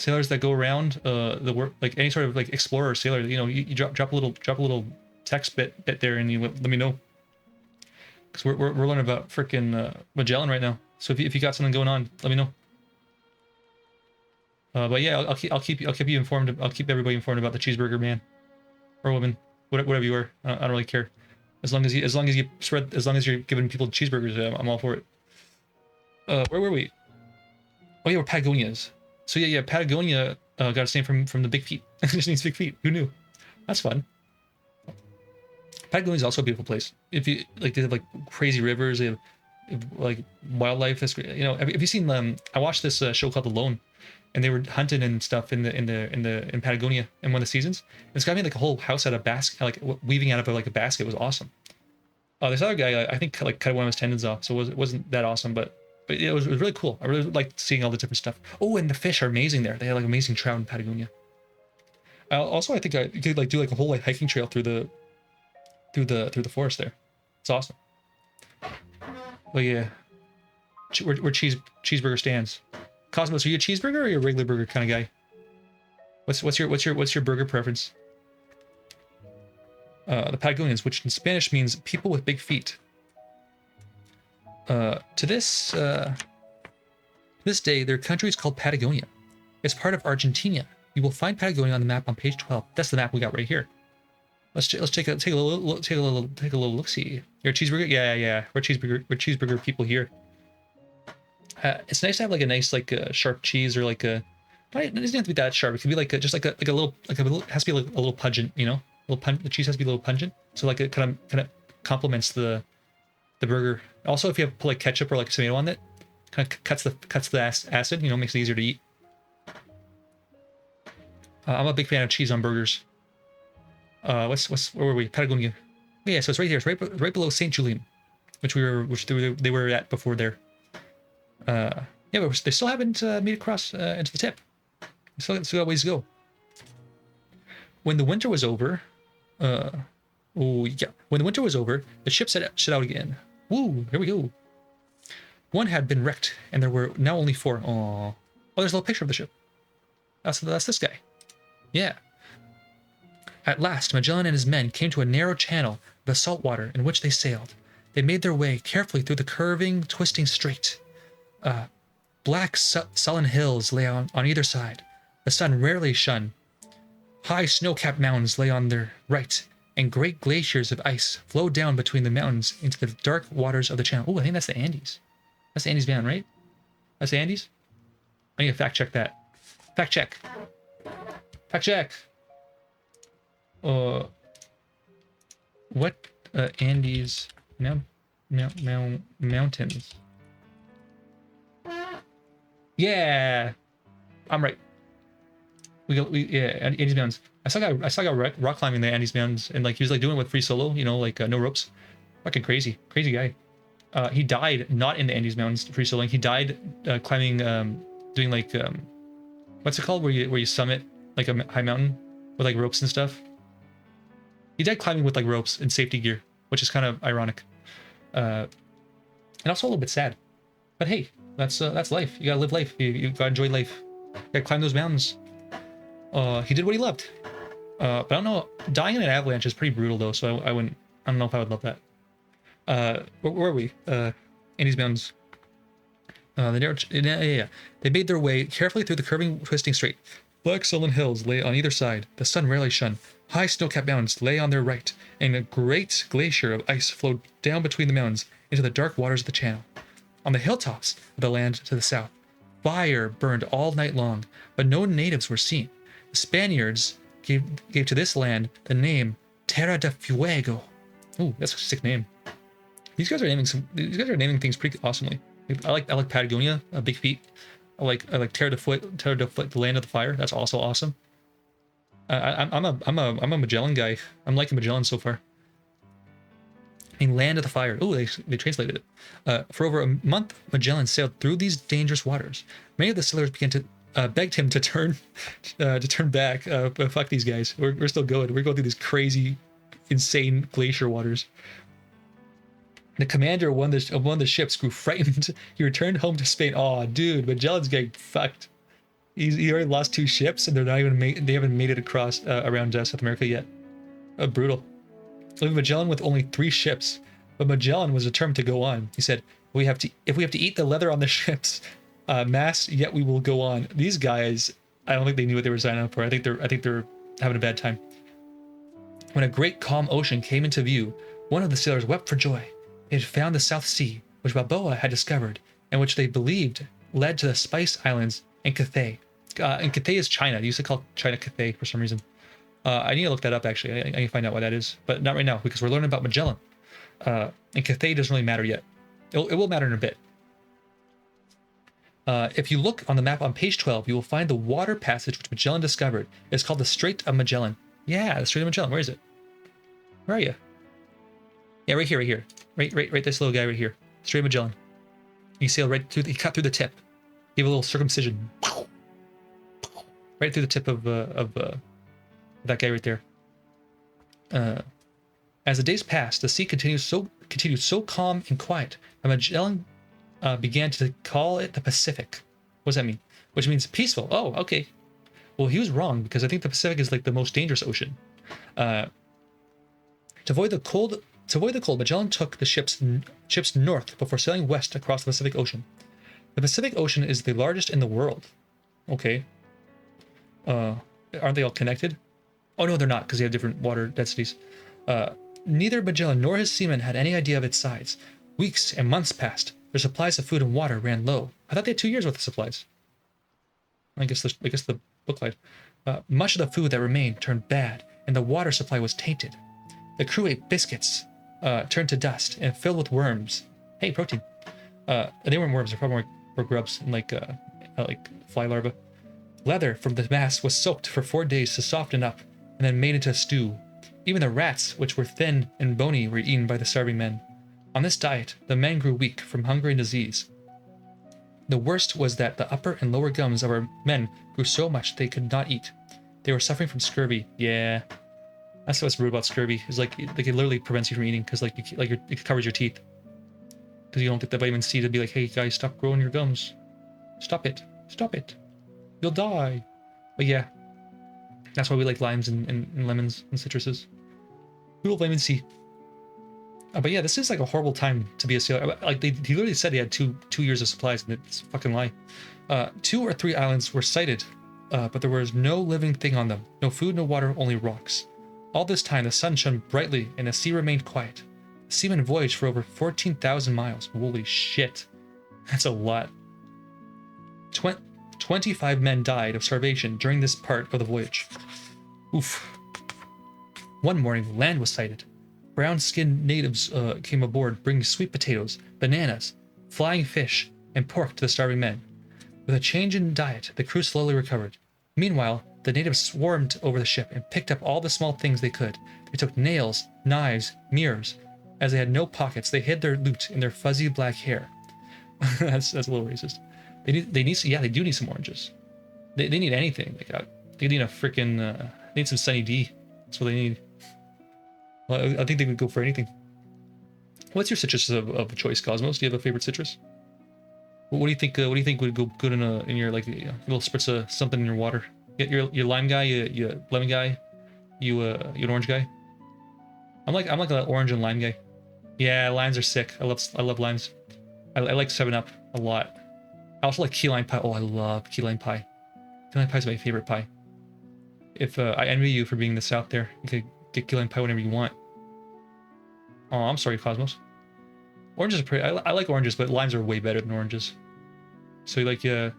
that go around the work, like any sort of like explorer or sailor, you know, you drop a little text bit there, and you let me know, because we're learning about freaking Magellan right now. So if you got something going on, let me know. But yeah, I'll keep you informed. I'll keep everybody informed about the cheeseburger man or woman, whatever you are. I don't really care, as long as you're giving people cheeseburgers. I'm all for it. Where were we? Oh yeah, we're Patagonias. So yeah, Patagonia got its name from the big feet. It just means big feet. Who knew? That's fun. Patagonia is also a beautiful place. If you like, they have like crazy rivers. They have like wildlife. That's great. You know, have you seen I watched this show called The Lone, and they were hunting and stuff in Patagonia in one of the seasons. And this guy made like a whole house out of basket, like weaving out of like a basket. It was awesome. This other guy, I think, like cut one of his tendons off, so it wasn't that awesome, but it was really cool. I really liked seeing all the different stuff. Oh, and the fish are amazing there. They have like amazing trout in Patagonia. Also, I think you could like do like a whole like hiking trail through the forest there. It's awesome. But yeah, where cheeseburger stands. Cosmos, are you a cheeseburger or are you a regular burger kind of guy? What's your burger preference? The Patagonians, which in Spanish means people with big feet. To this day, their country is called Patagonia. It's part of Argentina. You will find Patagonia on the map on page 12. That's the map we got right here. Let's take a little look. See, you're a cheeseburger. Yeah. We're cheeseburger people here. It's nice to have like a nice sharp cheese, or like a. It doesn't have to be that sharp. It could be like a little. It has to be like a little pungent, you know. The cheese has to be a little pungent, so like it kind of complements the burger. Also, if you have put like ketchup or like tomato on it, kind of cuts the acid. You know, makes it easier to eat. I'm a big fan of cheese on burgers. Where were we? Patagonia. Yeah, so it's right here. It's right below Saint Julien, which they were at before there. Yeah, but they still haven't made it across into the tip. Still got a ways to go. When the winter was over, when the winter was over, the ship set out again. Woo, here we go. One had been wrecked, and there were now only 4. Aww. Oh, there's a little picture of the ship. That's this guy. Yeah. At last, Magellan and his men came to a narrow channel of the salt water in which they sailed. They made their way carefully through the curving, twisting strait. Black, sullen hills lay on either side. The sun rarely shone. High snow-capped mountains lay on their right, and great glaciers of ice flowed down between the mountains into the dark waters of the channel. Oh, I think that's the Andes. That's the Andes Mountain, right? That's the Andes? I need to fact check that. Fact check. Fact check. What Andes mountains? Yeah, I'm right. Yeah, Andes Mountains. I saw a guy rock climbing the Andes Mountains, and like he was like doing it with free solo, you know, like no ropes. Fucking crazy guy. He died not in the Andes Mountains free soloing. He died climbing, doing like what's it called, where you summit like a high mountain with like ropes and stuff. He died climbing with like ropes and safety gear, which is kind of ironic, and also a little bit sad. But hey, that's life. You gotta live life. You gotta enjoy life. You gotta climb those mountains. He did what he loved. But I don't know. Dying in an avalanche is pretty brutal though, so I don't know if I would love that. Where were we? Andes Mountains. They made their way carefully through the curving, twisting strait. Black sullen hills lay on either side. The sun rarely shone. High snow-capped mountains lay on their right, and a great glacier of ice flowed down between the mountains into the dark waters of the channel. On the hilltops of the land to the south, fire burned all night long, but no natives were seen. The Spaniards gave to this land the name Terra de Fuego. Ooh, that's a sick name. These guys are naming things pretty awesomely. I like Patagonia, Big Feet. I like Terra de Fuego, the land of the fire. That's also awesome. I'm a Magellan guy. I'm liking Magellan so far. I mean, land of the fire. Oh, they translated it. For over a month, Magellan sailed through these dangerous waters. Many of the sailors began to begged him to turn back. But fuck these guys. We're still going. We're going through these crazy, insane glacier waters. The commander of one of the ships grew frightened. He returned home to Spain. Oh, dude, Magellan's getting fucked. He already lost 2 ships, and they haven't made it across around South America yet. Brutal. Leaving Magellan with only 3 ships, but Magellan was determined to go on. He said, if we have to eat the leather on the ships, mass, yet we will go on. These guys, I don't think they knew what they were signing up for. I think they're having a bad time. When a great calm ocean came into view, one of the sailors wept for joy. They had found the South Sea, which Balboa had discovered, and which they believed led to the Spice Islands and Cathay. And Cathay is China. They used to call China Cathay for some reason. I need to look that up, actually. I need to find out what that is. But not right now, because we're learning about Magellan. And Cathay doesn't really matter yet. It will matter in a bit. If you look on the map on page 12, you will find the water passage which Magellan discovered. It's called the Strait of Magellan. Yeah, the Strait of Magellan. Where is it? Where are you? Yeah, right here. Right, this little guy right here. Strait of Magellan. He sailed right through, he cut through the tip. Gave a little circumcision. Right through the tip of that guy right there. As the days passed, the sea continued so calm and quiet, and Magellan began to call it the Pacific. What does that mean? Which means peaceful. Oh, okay. Well, he was wrong, because I think the Pacific is like the most dangerous ocean. To avoid the cold, Magellan took the ships north before sailing west across the Pacific Ocean. The Pacific Ocean is the largest in the world. Okay. Aren't they all connected? Oh no, they're not, because they have different water densities. Neither Magellan nor his seamen had any idea of its size. Weeks and months passed. Their supplies of food and water ran low. I thought they had 2 years worth of supplies. I guess the book lied. Much of the food that remained turned bad, and the water supply was tainted. The crew ate biscuits, turned to dust, and filled with worms. Hey, protein. They weren't worms, they're probably more grubs, and like fly larvae. Leather from the mast was soaked for 4 days to soften up, and then made into a stew. Even the rats, which were thin and bony, were eaten by the starving men. On this diet, the men grew weak from hunger and disease. The worst was that the upper and lower gums of our men grew so much they could not eat. They were suffering from scurvy. Yeah, that's what's rude about scurvy. It's like it literally prevents you from eating because it covers your teeth because you don't get the vitamin C to be like, hey guys, stop growing your gums. Stop it. Stop it. You'll die. But yeah, that's why we like limes and lemons and citruses. Cool vitamin C. But yeah, this is like a horrible time to be a sailor. Like he literally said he had two years of supplies, and it's a fucking lie. 2 or 3 islands were sighted, but there was no living thing on them. No food, no water, only rocks. All this time, the sun shone brightly, and the sea remained quiet. The seamen voyaged for over 14,000 miles. Holy shit, that's a lot. 25 men died of starvation during this part of the voyage. Oof. One morning, land was sighted. Brown-skinned natives came aboard, bringing sweet potatoes, bananas, flying fish, and pork to the starving men. With a change in diet, the crew slowly recovered. Meanwhile, the natives swarmed over the ship and picked up all the small things they could. They took nails, knives, mirrors. As they had no pockets, they hid their loot in their fuzzy black hair. that's a little racist. They do need some oranges. They need anything. They need a freaking they need some Sunny D. That's what they need. Well, I think they would go for anything. What's your citrus of choice, Cosmos? Do you have a favorite citrus? What do you think? What do you think would go good in your like little spritz of something in your water? Your lime guy, you lemon guy, you an orange guy. I'm like an orange and lime guy. Yeah, limes are sick. I love limes. I like 7-Up a lot. I also like key lime pie. Oh, I love key lime pie. Key lime pie is my favorite pie. If I envy you for being in the South there, you could get key lime pie whenever you want. Oh, I'm sorry, Cosmos. Oranges are pretty. I like oranges, but limes are way better than oranges. So like, it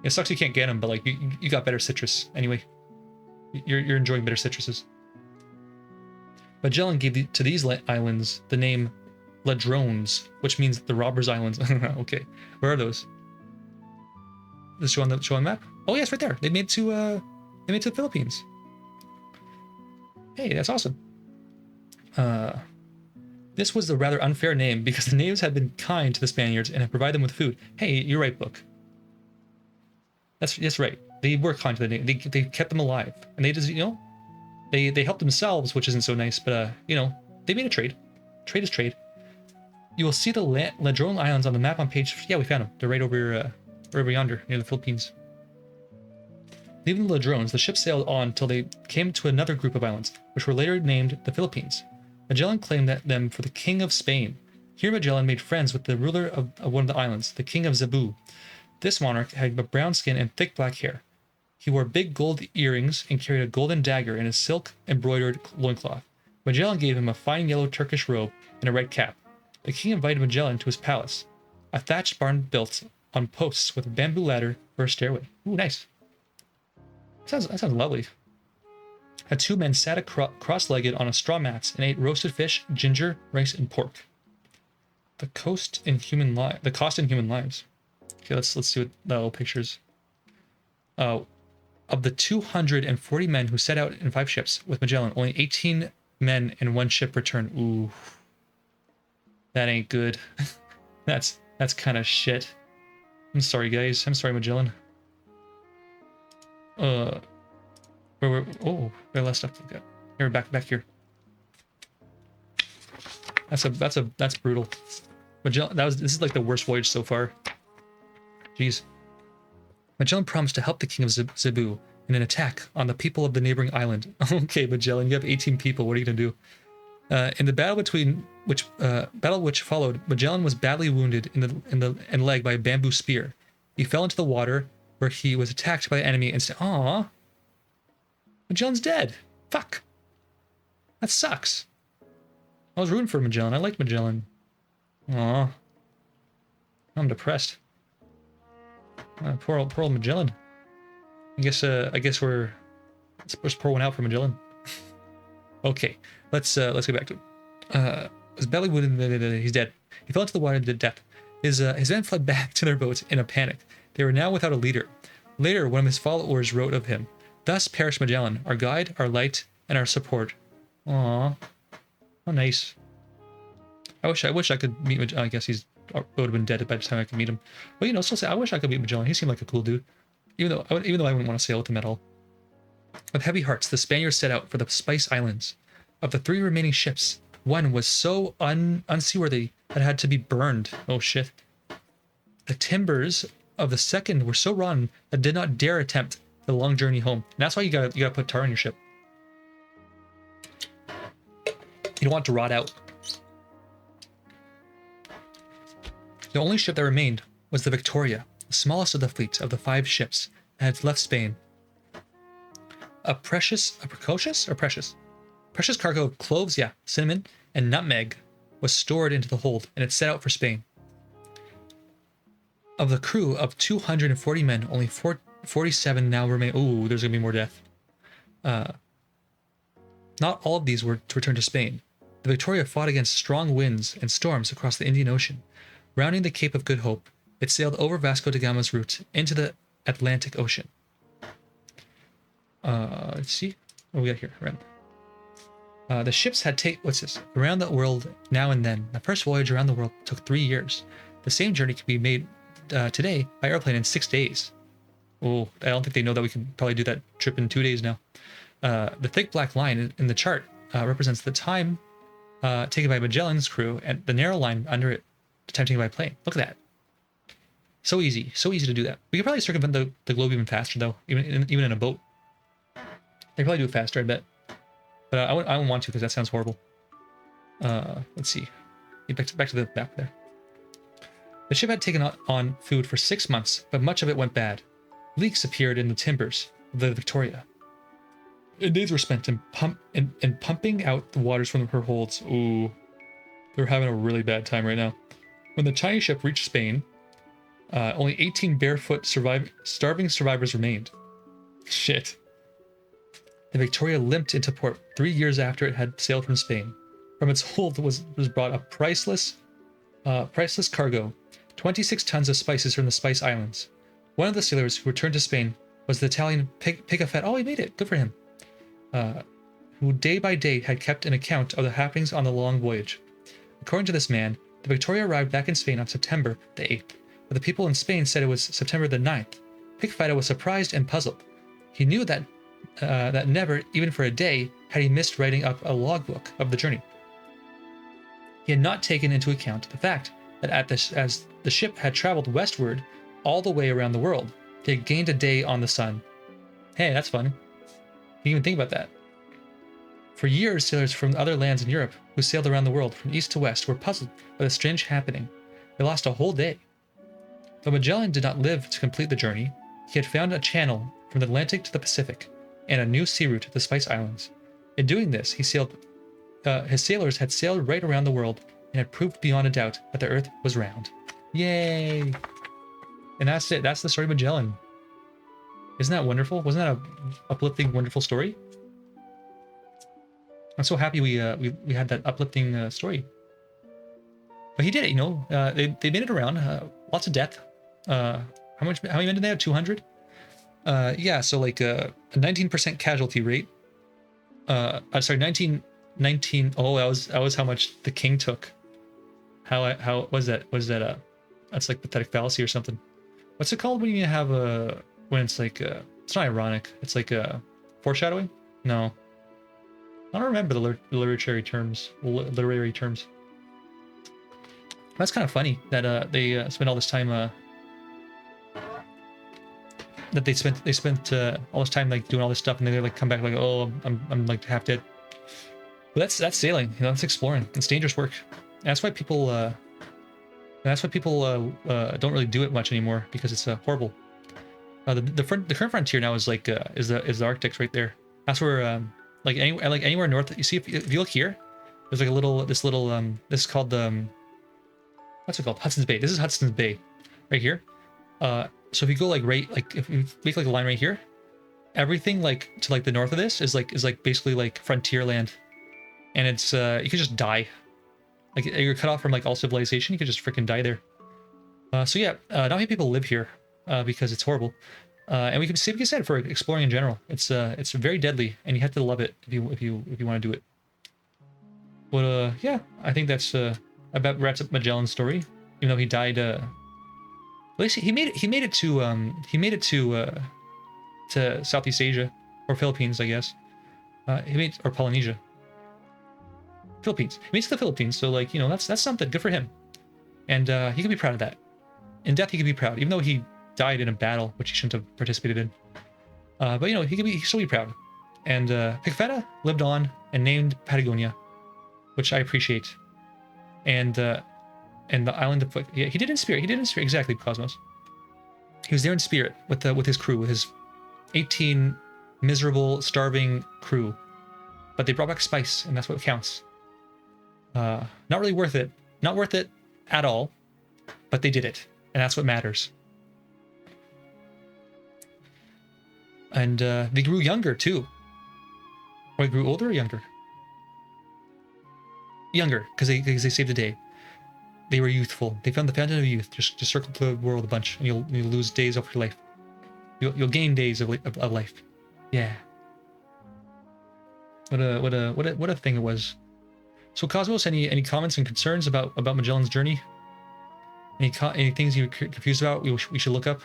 sucks you can't get them, but like you got better citrus anyway. You're enjoying better citruses. Magellan gave to these islands the name Ladrones, which means the Robbers Islands. Okay, where are those? Let's show on the map. Oh yeah, it's right there. They made to the Philippines. Hey, that's awesome. This was a rather unfair name because the natives had been kind to the Spaniards and had provided them with food. Hey, you're right, book. That's right. They were kind to the natives. They kept them alive, and they just they helped themselves, which isn't so nice. But they made a trade. Trade is trade. You will see the Ladrone Islands on the map on page. Yeah, we found them. They're right over yonder near the Philippines. Leaving the Ladrones, the ship sailed on till they came to another group of islands, which were later named the Philippines. Magellan claimed them for the King of Spain. Here Magellan made friends with the ruler of one of the islands, the King of Cebu. This monarch had a brown skin and thick black hair. He wore big gold earrings and carried a golden dagger in a silk embroidered loincloth. Magellan gave him a fine yellow Turkish robe and a red cap. The king invited Magellan to his palace, a thatched barn built on posts with a bamboo ladder for a stairway. Ooh, nice. That sounds lovely. The 2 men sat cross-legged on a straw mats and ate roasted fish, ginger, rice, and pork. The cost in human lives. Okay, let's see what the little pictures. Of the 240 men who set out in 5 ships with Magellan, only 18 men and 1 ship returned. Ooh, that ain't good. that's kind of shit. I'm sorry, guys. I'm sorry, Magellan. Where last stuff we got? Here, back here. That's brutal. Magellan, this is like the worst voyage so far. Jeez. Magellan promised to help the king of Cebu in an attack on the people of the neighboring island. Okay, Magellan, you have 18 people. What are you gonna do? In the battle which followed, Magellan was badly wounded in the leg by a bamboo spear. He fell into the water where he was attacked by the enemy and said, "Aw, Magellan's dead. Fuck. That sucks. I was rooting for Magellan. I liked Magellan. Aw. I'm depressed. Poor old Magellan. I guess let's pour one out for Magellan. Okay, let's get back to him. His belly wounded. He's dead. He fell into the water to death. His men fled back to their boats in a panic. They were now without a leader. Later, one of his followers wrote of him, "Thus perished Magellan, our guide, our light, and our support." Aww, how nice. I wish I could meet Magellan. I guess he's would have been dead by the time I could meet him. But you know, still say I wish I could meet Magellan. He seemed like a cool dude. Even though I wouldn't want to sail with him at all. With heavy hearts, the Spaniards set out for the Spice Islands. Of the 3 remaining ships, one was so unseaworthy that it had to be burned. Oh shit. The timbers of the second were so rotten that did not dare attempt the long journey home. And that's why you gotta put tar on your ship. You don't want it to rot out. The only ship that remained was the Victoria, the smallest of the fleet of the 5 ships that had left Spain. A precious cargo of cloves, cinnamon, and nutmeg was stored into the hold, and it set out for Spain. Of the crew of 240 men, only 47 now remain. Ooh, there's gonna be more death. Not all of these were to return to Spain. The Victoria fought against strong winds and storms across the Indian Ocean. Rounding the Cape of Good Hope, it sailed over Vasco da Gama's route into the Atlantic Ocean. Let's see what we got here. Right. The ships had around the world now and then. The first voyage around the world took 3 years. The same journey can be made today by airplane in 6 days. Oh, I don't think they know that we can probably do that trip in 2 days now. The thick black line in the chart represents the time taken by Magellan's crew, and the narrow line under it, the time taken by plane. Look at that. So easy to do that. We could probably circumvent the globe even faster, though, even in a boat. They probably do it faster, I bet. But I don't want to because that sounds horrible. Let's see. Back to the back there. The ship had taken on food for 6 months, but much of it went bad. Leaks appeared in the timbers of the Victoria. And days were spent in pumping out the waters from her holds. Ooh, they're having a really bad time right now. When the Chinese ship reached Spain, only 18 barefoot starving survivors remained. Shit. The Victoria limped into port 3 years after it had sailed from Spain. From its hold was brought a priceless cargo, 26 tons of spices from the Spice Islands. One of the sailors who returned to Spain was the Italian Pigafetta. Oh, he made it. Good for him. Who day by day had kept an account of the happenings on the long voyage. According to this man, the Victoria arrived back in Spain on September the 8th, but the people in Spain said it was September the 9th. Pigafetta was surprised and puzzled. He knew that never, even for a day, had he missed writing up a logbook of the journey. He had not taken into account the fact that as the ship had traveled westward all the way around the world, they had gained a day on the sun. Hey, that's fun. You didn't even think about that. For years, sailors from other lands in Europe who sailed around the world from east to west were puzzled by the strange happening. They lost a whole day. Though Magellan did not live to complete the journey, he had found a channel from the Atlantic to the Pacific and a new sea route to the Spice Islands. In doing this, his sailors had sailed right around the world and had proved beyond a doubt that the Earth was round. Yay! And that's it. That's the story of Magellan. Isn't that wonderful? Wasn't that a uplifting, wonderful story? I'm so happy we had that uplifting story. But he did it, you know. They made it around. Lots of death. How many men did they have? 200. Yeah. So like a 19% casualty rate. Sorry, 19. Oh, that was how much the king took. How was that? Was that that's like pathetic fallacy or something? What's it called when you have when it's like it's not ironic. It's like foreshadowing. No. I don't remember the literary terms. That's kind of funny that they spent all this time. That they spent all this time like doing all this stuff, and then they like come back like, oh, I'm like half dead. But that's sailing. You know, that's exploring. It's dangerous work. And that's why people. Don't really do it much anymore because it's horrible. The current frontier now is like is the Arctic right there. That's where like anywhere north. You see if you look here, there's like this is called the what's it called? Hudson's Bay. This is Hudson's Bay, right here. So if you go if you make like a line right here, everything like to like the north of this is like basically like frontier land. and it's you could just die. Like you're cut off from like all civilization. You could just freaking die there. So yeah, not many people live here because it's horrible. And we can see, like I said, for exploring in general, it's very deadly, and you have to love it if you want to do it. But yeah, I think that's about wraps up Magellan's story. Even though he died, at least he made it to Southeast Asia or Philippines, I guess. Or Polynesia. Philippines. He made it to the Philippines, so like, you know, that's something good for him, and he can be proud of that. In death, he can be proud, even though he died in a battle which he shouldn't have participated in. But you know, he can still be proud. And Pigfetta lived on and named Patagonia, which I appreciate. And the island of he did in spirit. He did in spirit, exactly, Cosmos. He was there in spirit with his crew, with his 18 miserable, starving crew. But they brought back spice, and that's what counts. Not really worth it. Not worth it at all. But they did it, and that's what matters. And they grew younger too. Or they grew older or younger? Younger, because they saved the day. They were youthful. They found the fountain of youth. Just circle the world a bunch, and you'll lose days off your life. You'll gain days of life. Yeah. What a thing it was. So Cosmos, any comments and concerns about Magellan's journey? Any things you're confused about? We should look up.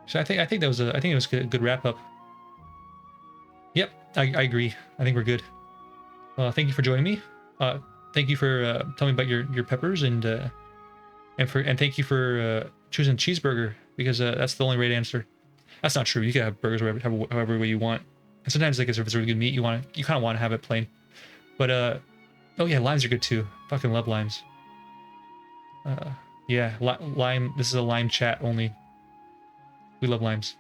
So I think it was a good wrap up. Yep, I agree. I think we're good. Thank you for joining me. Thank you for telling me about your peppers, and thank you for choosing cheeseburger, because that's the only right answer. That's not true. You can have burgers however way you want. And sometimes, like, if it's really good meat, you kind of want to have it plain. But oh yeah, limes are good too. Fucking love limes. Yeah, lime. This is a lime chat only. We love limes.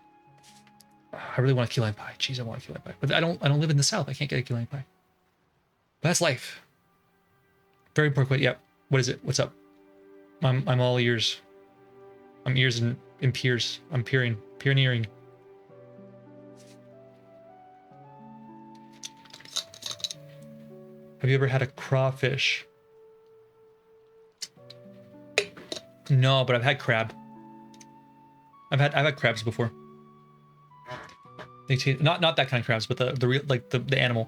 I really want a key lime pie. Jeez, I want a key lime pie. But I don't live in the South. I can't get a key lime pie. But that's life. Very important. Yep. What is it? What's up? I'm all ears. I'm ears and peers. I'm peering. Have you ever had a crawfish? No, but I've had crab. I've had crabs before. They taste not that kind of crabs, but the real, like the animal.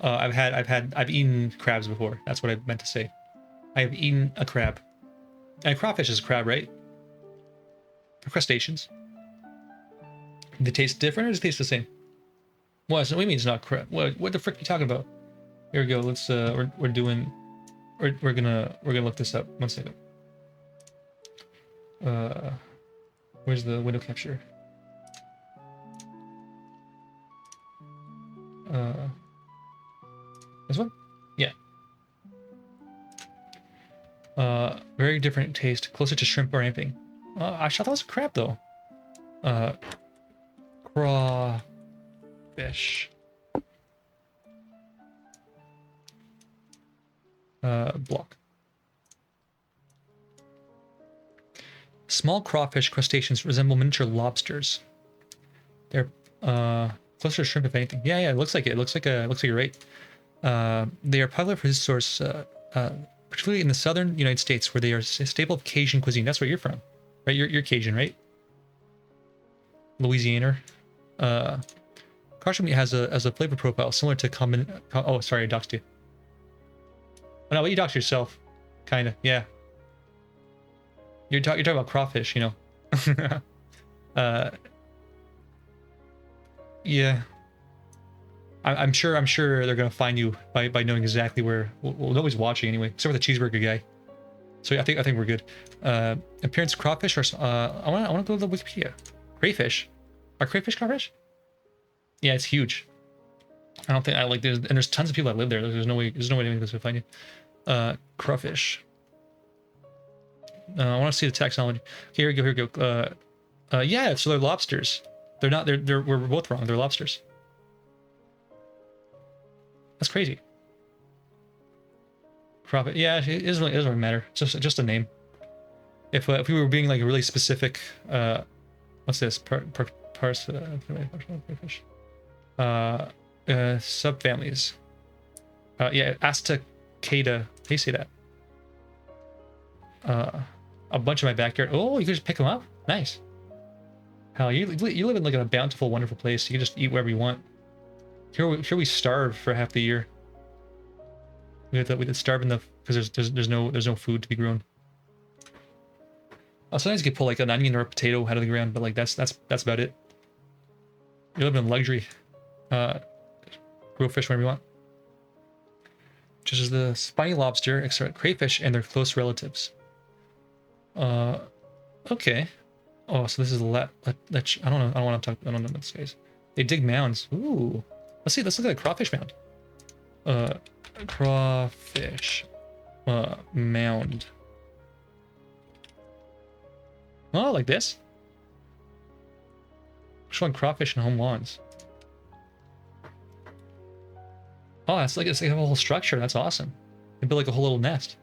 I've eaten crabs before. That's what I meant to say. I have eaten a crab. And a crawfish is a crab, right? They're crustaceans. Do they taste different or do they taste the same? What do you mean it's not crab? What the frick are you talking about? Here we go. Let's we're gonna look this up. 1 second. Where's the window capture? This one? Yeah. Very different taste, closer to shrimp or anything. I thought that was a crab though. Crawfish. Block. Small crawfish crustaceans resemble miniature lobsters. They're closer to shrimp if anything. Yeah, it looks like it. It looks like you're right. They are popular for this source, particularly in the southern United States, where they are a staple of Cajun cuisine. That's where you're from, right? You're Cajun, right? Louisiana. Caution meat has a flavor profile similar to common. Oh, sorry, I doxed you. Oh no, well, you doxed yourself, kind of. Yeah. You're talking about crawfish, you know. Yeah. I'm sure they're gonna find you by knowing exactly where. Well, nobody's watching anyway, except for the cheeseburger guy. So yeah, I think we're good. Appearance of crawfish, or I want to go to the Wikipedia. Crayfish, are crayfish crawfish? Yeah, it's huge. I don't think I like this, and there's tons of people that live there. There's no way anyone's gonna find you. Crawfish. I want to see the taxonomy. Okay, here we go. Yeah, so they're lobsters. They're not. We're both wrong. They're lobsters. That's crazy. Crawfish. Yeah, it doesn't really matter. It's just a name. If we were being like really specific, what's this? Crayfish. Subfamilies. Yeah, Astacada. How do you say that? A bunch in my backyard. Oh, you can just pick them up? Nice. Hell, you live in like a bountiful, wonderful place. You can just eat wherever you want. Here we starve for half the year. We did starve in the because there's no food to be grown. Sometimes you can pull like an onion or a potato out of the ground, but like that's about it. You live in luxury. Grow fish whenever you want. Just as the spiny lobster, extract crayfish, and their close relatives. Okay. Oh, so this is I don't know. I don't want to talk. I don't know about this guys. They dig mounds. Ooh. Let's see. Let's look at a crawfish mound. Crawfish mound. Oh, like this. Showing crawfish in home lawns. Oh, it's like a whole structure. That's awesome. They build like a whole little nest.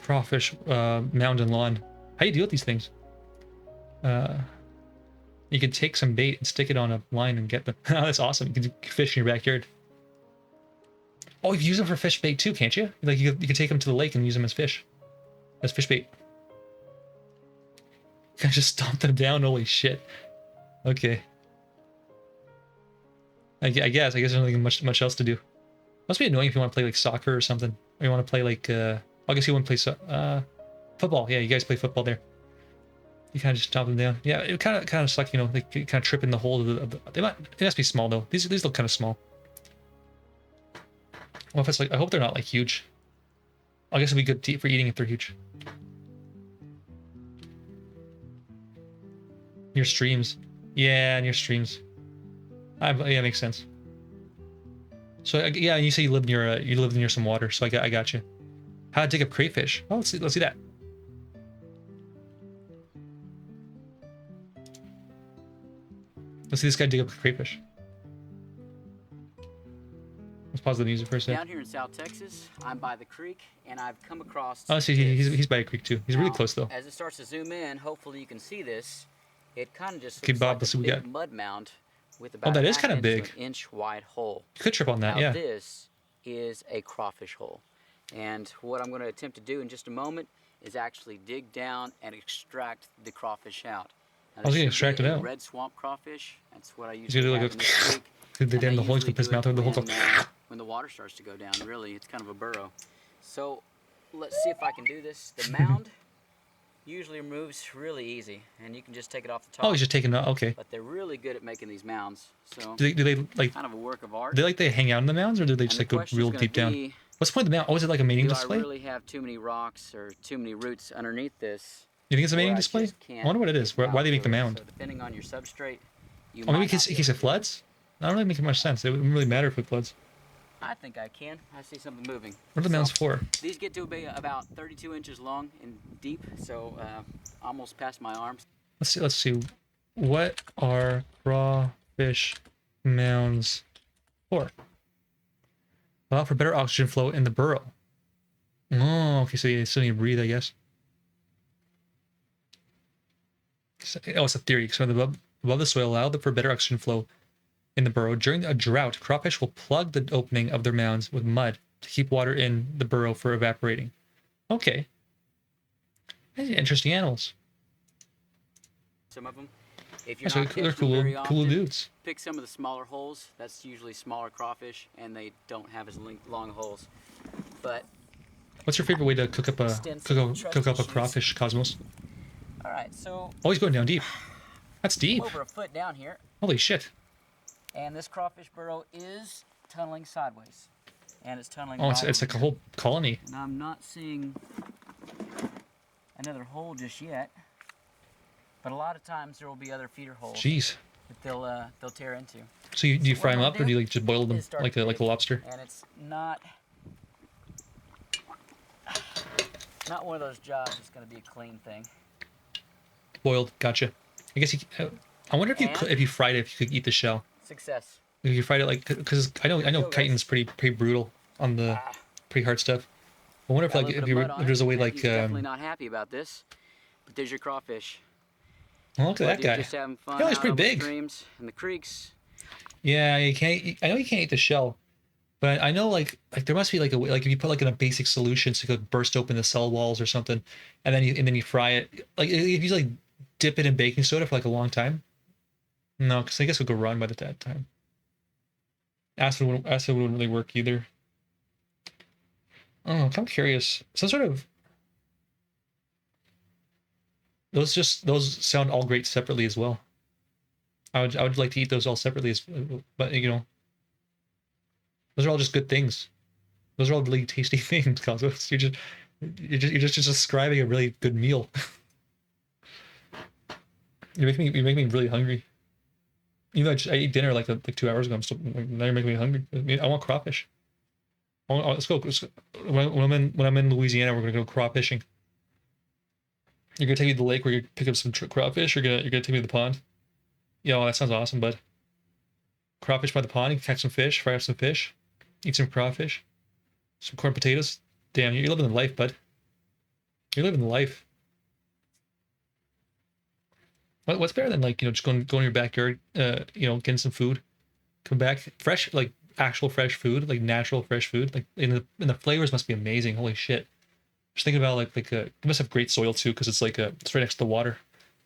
Crawfish mound and lawn. How do you deal with these things? You can take some bait and stick it on a line and get them. That's awesome. You can do fish in your backyard. Oh, you can use them for fish bait too, can't you? Like you can take them to the lake and use them as fish bait. You can just stomp them down. Holy shit. Okay. I guess there's nothing much else to do. Must be annoying if you want to play like soccer or something. Or you want to play like I guess you want to play football. Yeah, you guys play football there. You kind of just stomp them down. Yeah, it kind of sucks, you know. They kind of trip in the hole of the they must be small though. These look kind of small. Well, if it's like, I hope they're not like huge. I guess it'd be good for eating if they're huge. Your streams. Yeah, and your streams. Yeah, makes sense. So yeah, you say you live near some water, so I got you. How to dig up crayfish? Oh, let's see that. Let's see this guy dig up crayfish. Let's pause the music for a second. Down here in South Texas, I'm by the creek, and I've come across. Oh, see, he's by a creek too. He's really close though. As it starts to zoom in, hopefully you can see this. It kind of just looks Bob, like a big mud mound with about that is kind of big. An inch wide hole. You could trip on that, now, yeah. This is a crawfish hole, and what I'm going to attempt to do in just a moment is actually dig down and extract the crawfish out. I was going to extract it out. Red swamp crawfish. That's what I usually have in this creek. The damn the hole is going to piss mouth over the whole. When the water starts to go down, really, it's kind of a burrow. So let's see if I can do this. The mound usually removes really easy, and you can just take it off the top. Oh, he's just taking it. Okay. But they're really good at making these mounds. So do they like kind of a work of art? They hang out in the mounds, or do they just like go real deep down? What's the point of the mound? Oh, is it like a mating display? Do I really have too many rocks or too many roots underneath this? You think it's a mating display? I wonder what it is. Why they make the mound? So depending on your substrate, you maybe in case it floods? That don't really make much sense. It wouldn't really matter if it floods. I think I can. I see something moving. What are the mounds for? These get to be about 32 inches long and deep, so almost past my arms. Let's see. What are crawfish mounds for? Allow for better oxygen flow in the burrow. Oh, okay, so you still need to breathe, I guess. Oh, it's a theory. So above the soil, allow for better oxygen flow in the burrow. During a drought, crawfish will plug the opening of their mounds with mud to keep water in the burrow for evaporating. Okay. Interesting animals. Some of them. If you're so they're cool dudes. Pick some of the smaller holes. That's usually smaller crawfish, and they don't have as long holes. But what's your favorite way to cook up a crawfish, Cosmos? All right, so. Oh, he's going down deep. That's deep. Over a foot down here. Holy shit. And this crawfish burrow is tunneling sideways, and it's tunneling. Oh, it's like a whole colony. And I'm not seeing another hole just yet, but a lot of times there will be other feeder holes. Jeez. That they'll tear into. So do you fry them up, or do you like just boil them like a lobster? And it's not one of those jobs that's going to be a clean thing. Boiled, gotcha. I guess I wonder if you fried it, if you could eat the shell. Success. If you fried it like, because I know chitin's pretty brutal on the pretty hard stuff. I wonder if like if there's a way like. Definitely not happy about this, but there's your crawfish. Oh, look at that guy. Just having fun. Yeah, he's pretty big. Streams and the creeks. Yeah, you can't. I know you can't eat the shell, but I know like there must be like a like if you put like in a basic solution so you could burst open the cell walls or something, and then you fry it. Like if you like dip it in baking soda for like a long time. No, because I guess it would go run by that time. Acid wouldn't really work either. Oh, I'm curious. Some sort of those sound all great separately as well. I would like to eat those all separately, but you know, those are all just good things. Those are all really tasty things, Cosmos. You're just describing a really good meal. You make me really hungry. Even though I ate dinner like 2 hours ago, I'm still now you're making me hungry. I want crawfish. Let's go. When I'm in Louisiana, we're gonna go crawfishing. You're gonna take me to the lake where you pick up some crawfish. You're gonna take me to the pond. Yo, that sounds awesome, bud. Crawfish by the pond. You can catch some fish, fry up some fish, eat some crawfish, some corn potatoes. Damn, you're living the life, bud. You're living the life. What's better than like just going in your backyard, getting some food, come back fresh, like actual fresh food, like natural fresh food, like and the flavors must be amazing. Holy shit! Just thinking about you must have great soil too because it's it's right next to the water,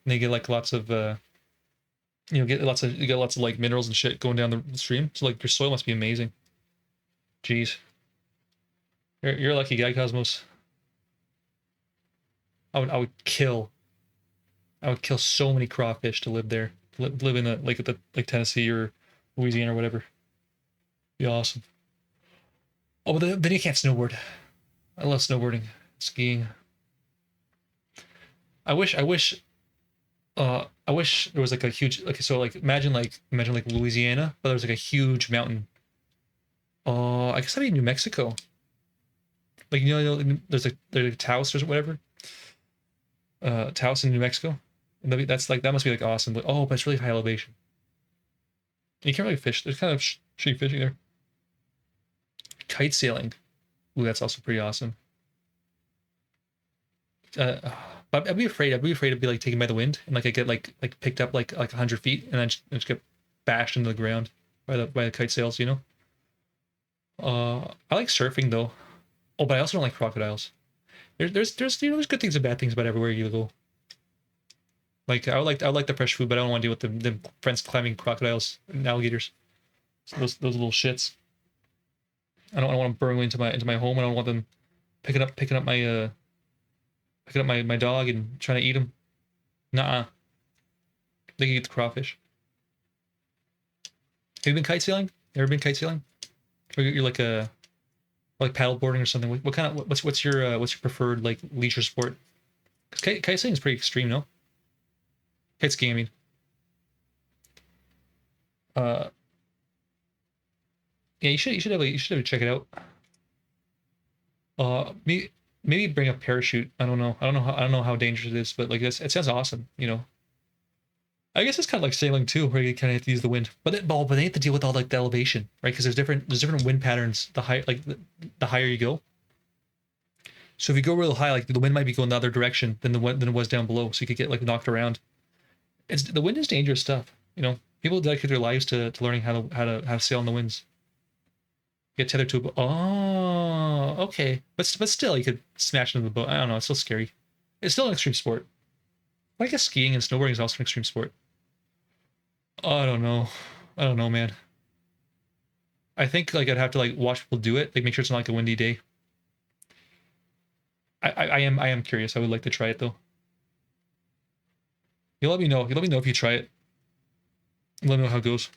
and they get like lots of you get lots of like minerals and shit going down the stream. So like your soil must be amazing. Jeez, you're a lucky guy, Cosmos. I would kill. I would kill so many crawfish to live there. Live in like Tennessee or Louisiana or whatever. Be awesome. Oh, but then you can't snowboard. I love snowboarding, skiing. I wish there was like a huge like imagine like Louisiana, but there's like a huge mountain. Oh, I guess that'd be New Mexico. Like there's like Taos or whatever. Taos in New Mexico. That must be like awesome. But, oh, but it's really high elevation. You can't really fish. There's kind of shitty fishing there. Kite sailing. Ooh, that's also pretty awesome. Uh, but I'd be afraid. I'd be afraid to be like taken by the wind and like I get like picked up like 100 feet and then just get bashed into the ground by the kite sails. You know. I like surfing though. Oh, but I also don't like crocodiles. There's good things and bad things about everywhere you go. Like I would like the fresh food, but I don't want to deal with them friends climbing crocodiles and alligators. So those little shits. I don't want them burrowing into my home. I don't want them picking up my dog and trying to eat him. Nah, they can eat the crawfish. Have you been kite sailing? Ever been kite sailing? Or you're like paddle boarding or something? What kind of what's your preferred like leisure sport? Because kite sailing is pretty extreme, no? Kite skiing, I mean. Uh, yeah, you should have check it out. Maybe bring a parachute. I don't know how dangerous it is, but like this, it sounds awesome. You know. I guess it's kind of like sailing too, where you kind of have to use the wind, but they have to deal with all like the elevation, right? Because there's different wind patterns. The higher you go. So if you go real high, like the wind might be going the other direction than it was down below, so you could get like knocked around. The wind is dangerous stuff. You know, people dedicate their lives to learning how to sail in the winds. Get tethered to a boat. Oh, okay. But still, you could smash into the boat. I don't know. It's still scary. It's still an extreme sport. I guess skiing and snowboarding is also an extreme sport. Oh, I don't know. I don't know, man. I think like I'd have to like watch people do it, like make sure it's not like a windy day. I am curious. I would like to try it though. You let me know. You let me know if you try it. You let me know how it goes.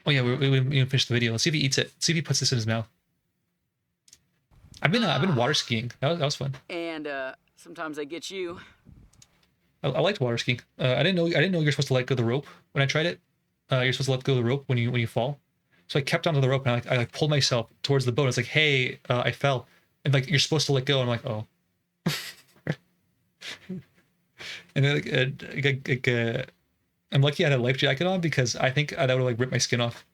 Oh yeah, we didn't finish the video. Let's see if he eats it. Let's see if he puts this in his mouth. I've been water skiing. That was fun. And sometimes I get you. I liked water skiing. I didn't know you're supposed to let go of the rope when I tried it. You're supposed to let go of the rope when you fall. So I kept onto the rope and I like pulled myself towards the boat. It's like, hey, I fell, and like you're supposed to let go. And I'm like, oh. And then I'm lucky I had a life jacket on because I think that would have like ripped my skin off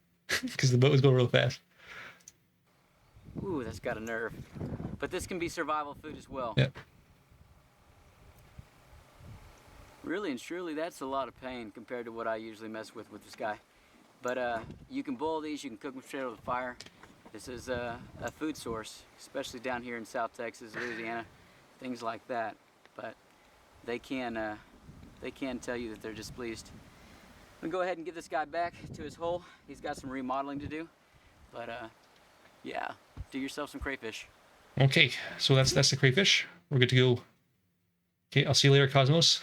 because the boat was going real fast. Ooh, that's got a nerve. But this can be survival food as well. Yeah. Really and truly, that's a lot of pain compared to what I usually mess with this guy. But you can boil these, you can cook them straight over the fire. This is a food source, especially down here in South Texas, Louisiana, things like that. But they can tell you that they're displeased. I'm gonna go ahead and get this guy back to his hole. He's got some remodeling to do. But yeah, do yourself some crayfish. Okay, so that's the crayfish. We're good to go. Okay, I'll see you later, Cosmos.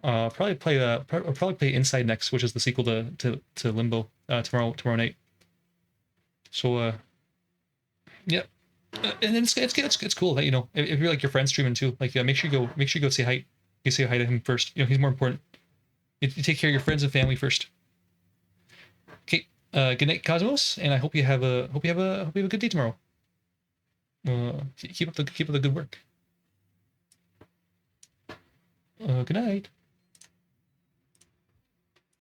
Probably play Inside next, which is the sequel to Limbo. Tomorrow night. So yeah, and then it's cool that, you know, if you're like your friend streaming too, like make sure you go say hi. You say hi to him first. You know, he's more important. You take care of your friends and family first. Okay. Good night, Cosmos, and I hope you have a good day tomorrow. Keep up the good work. Good night.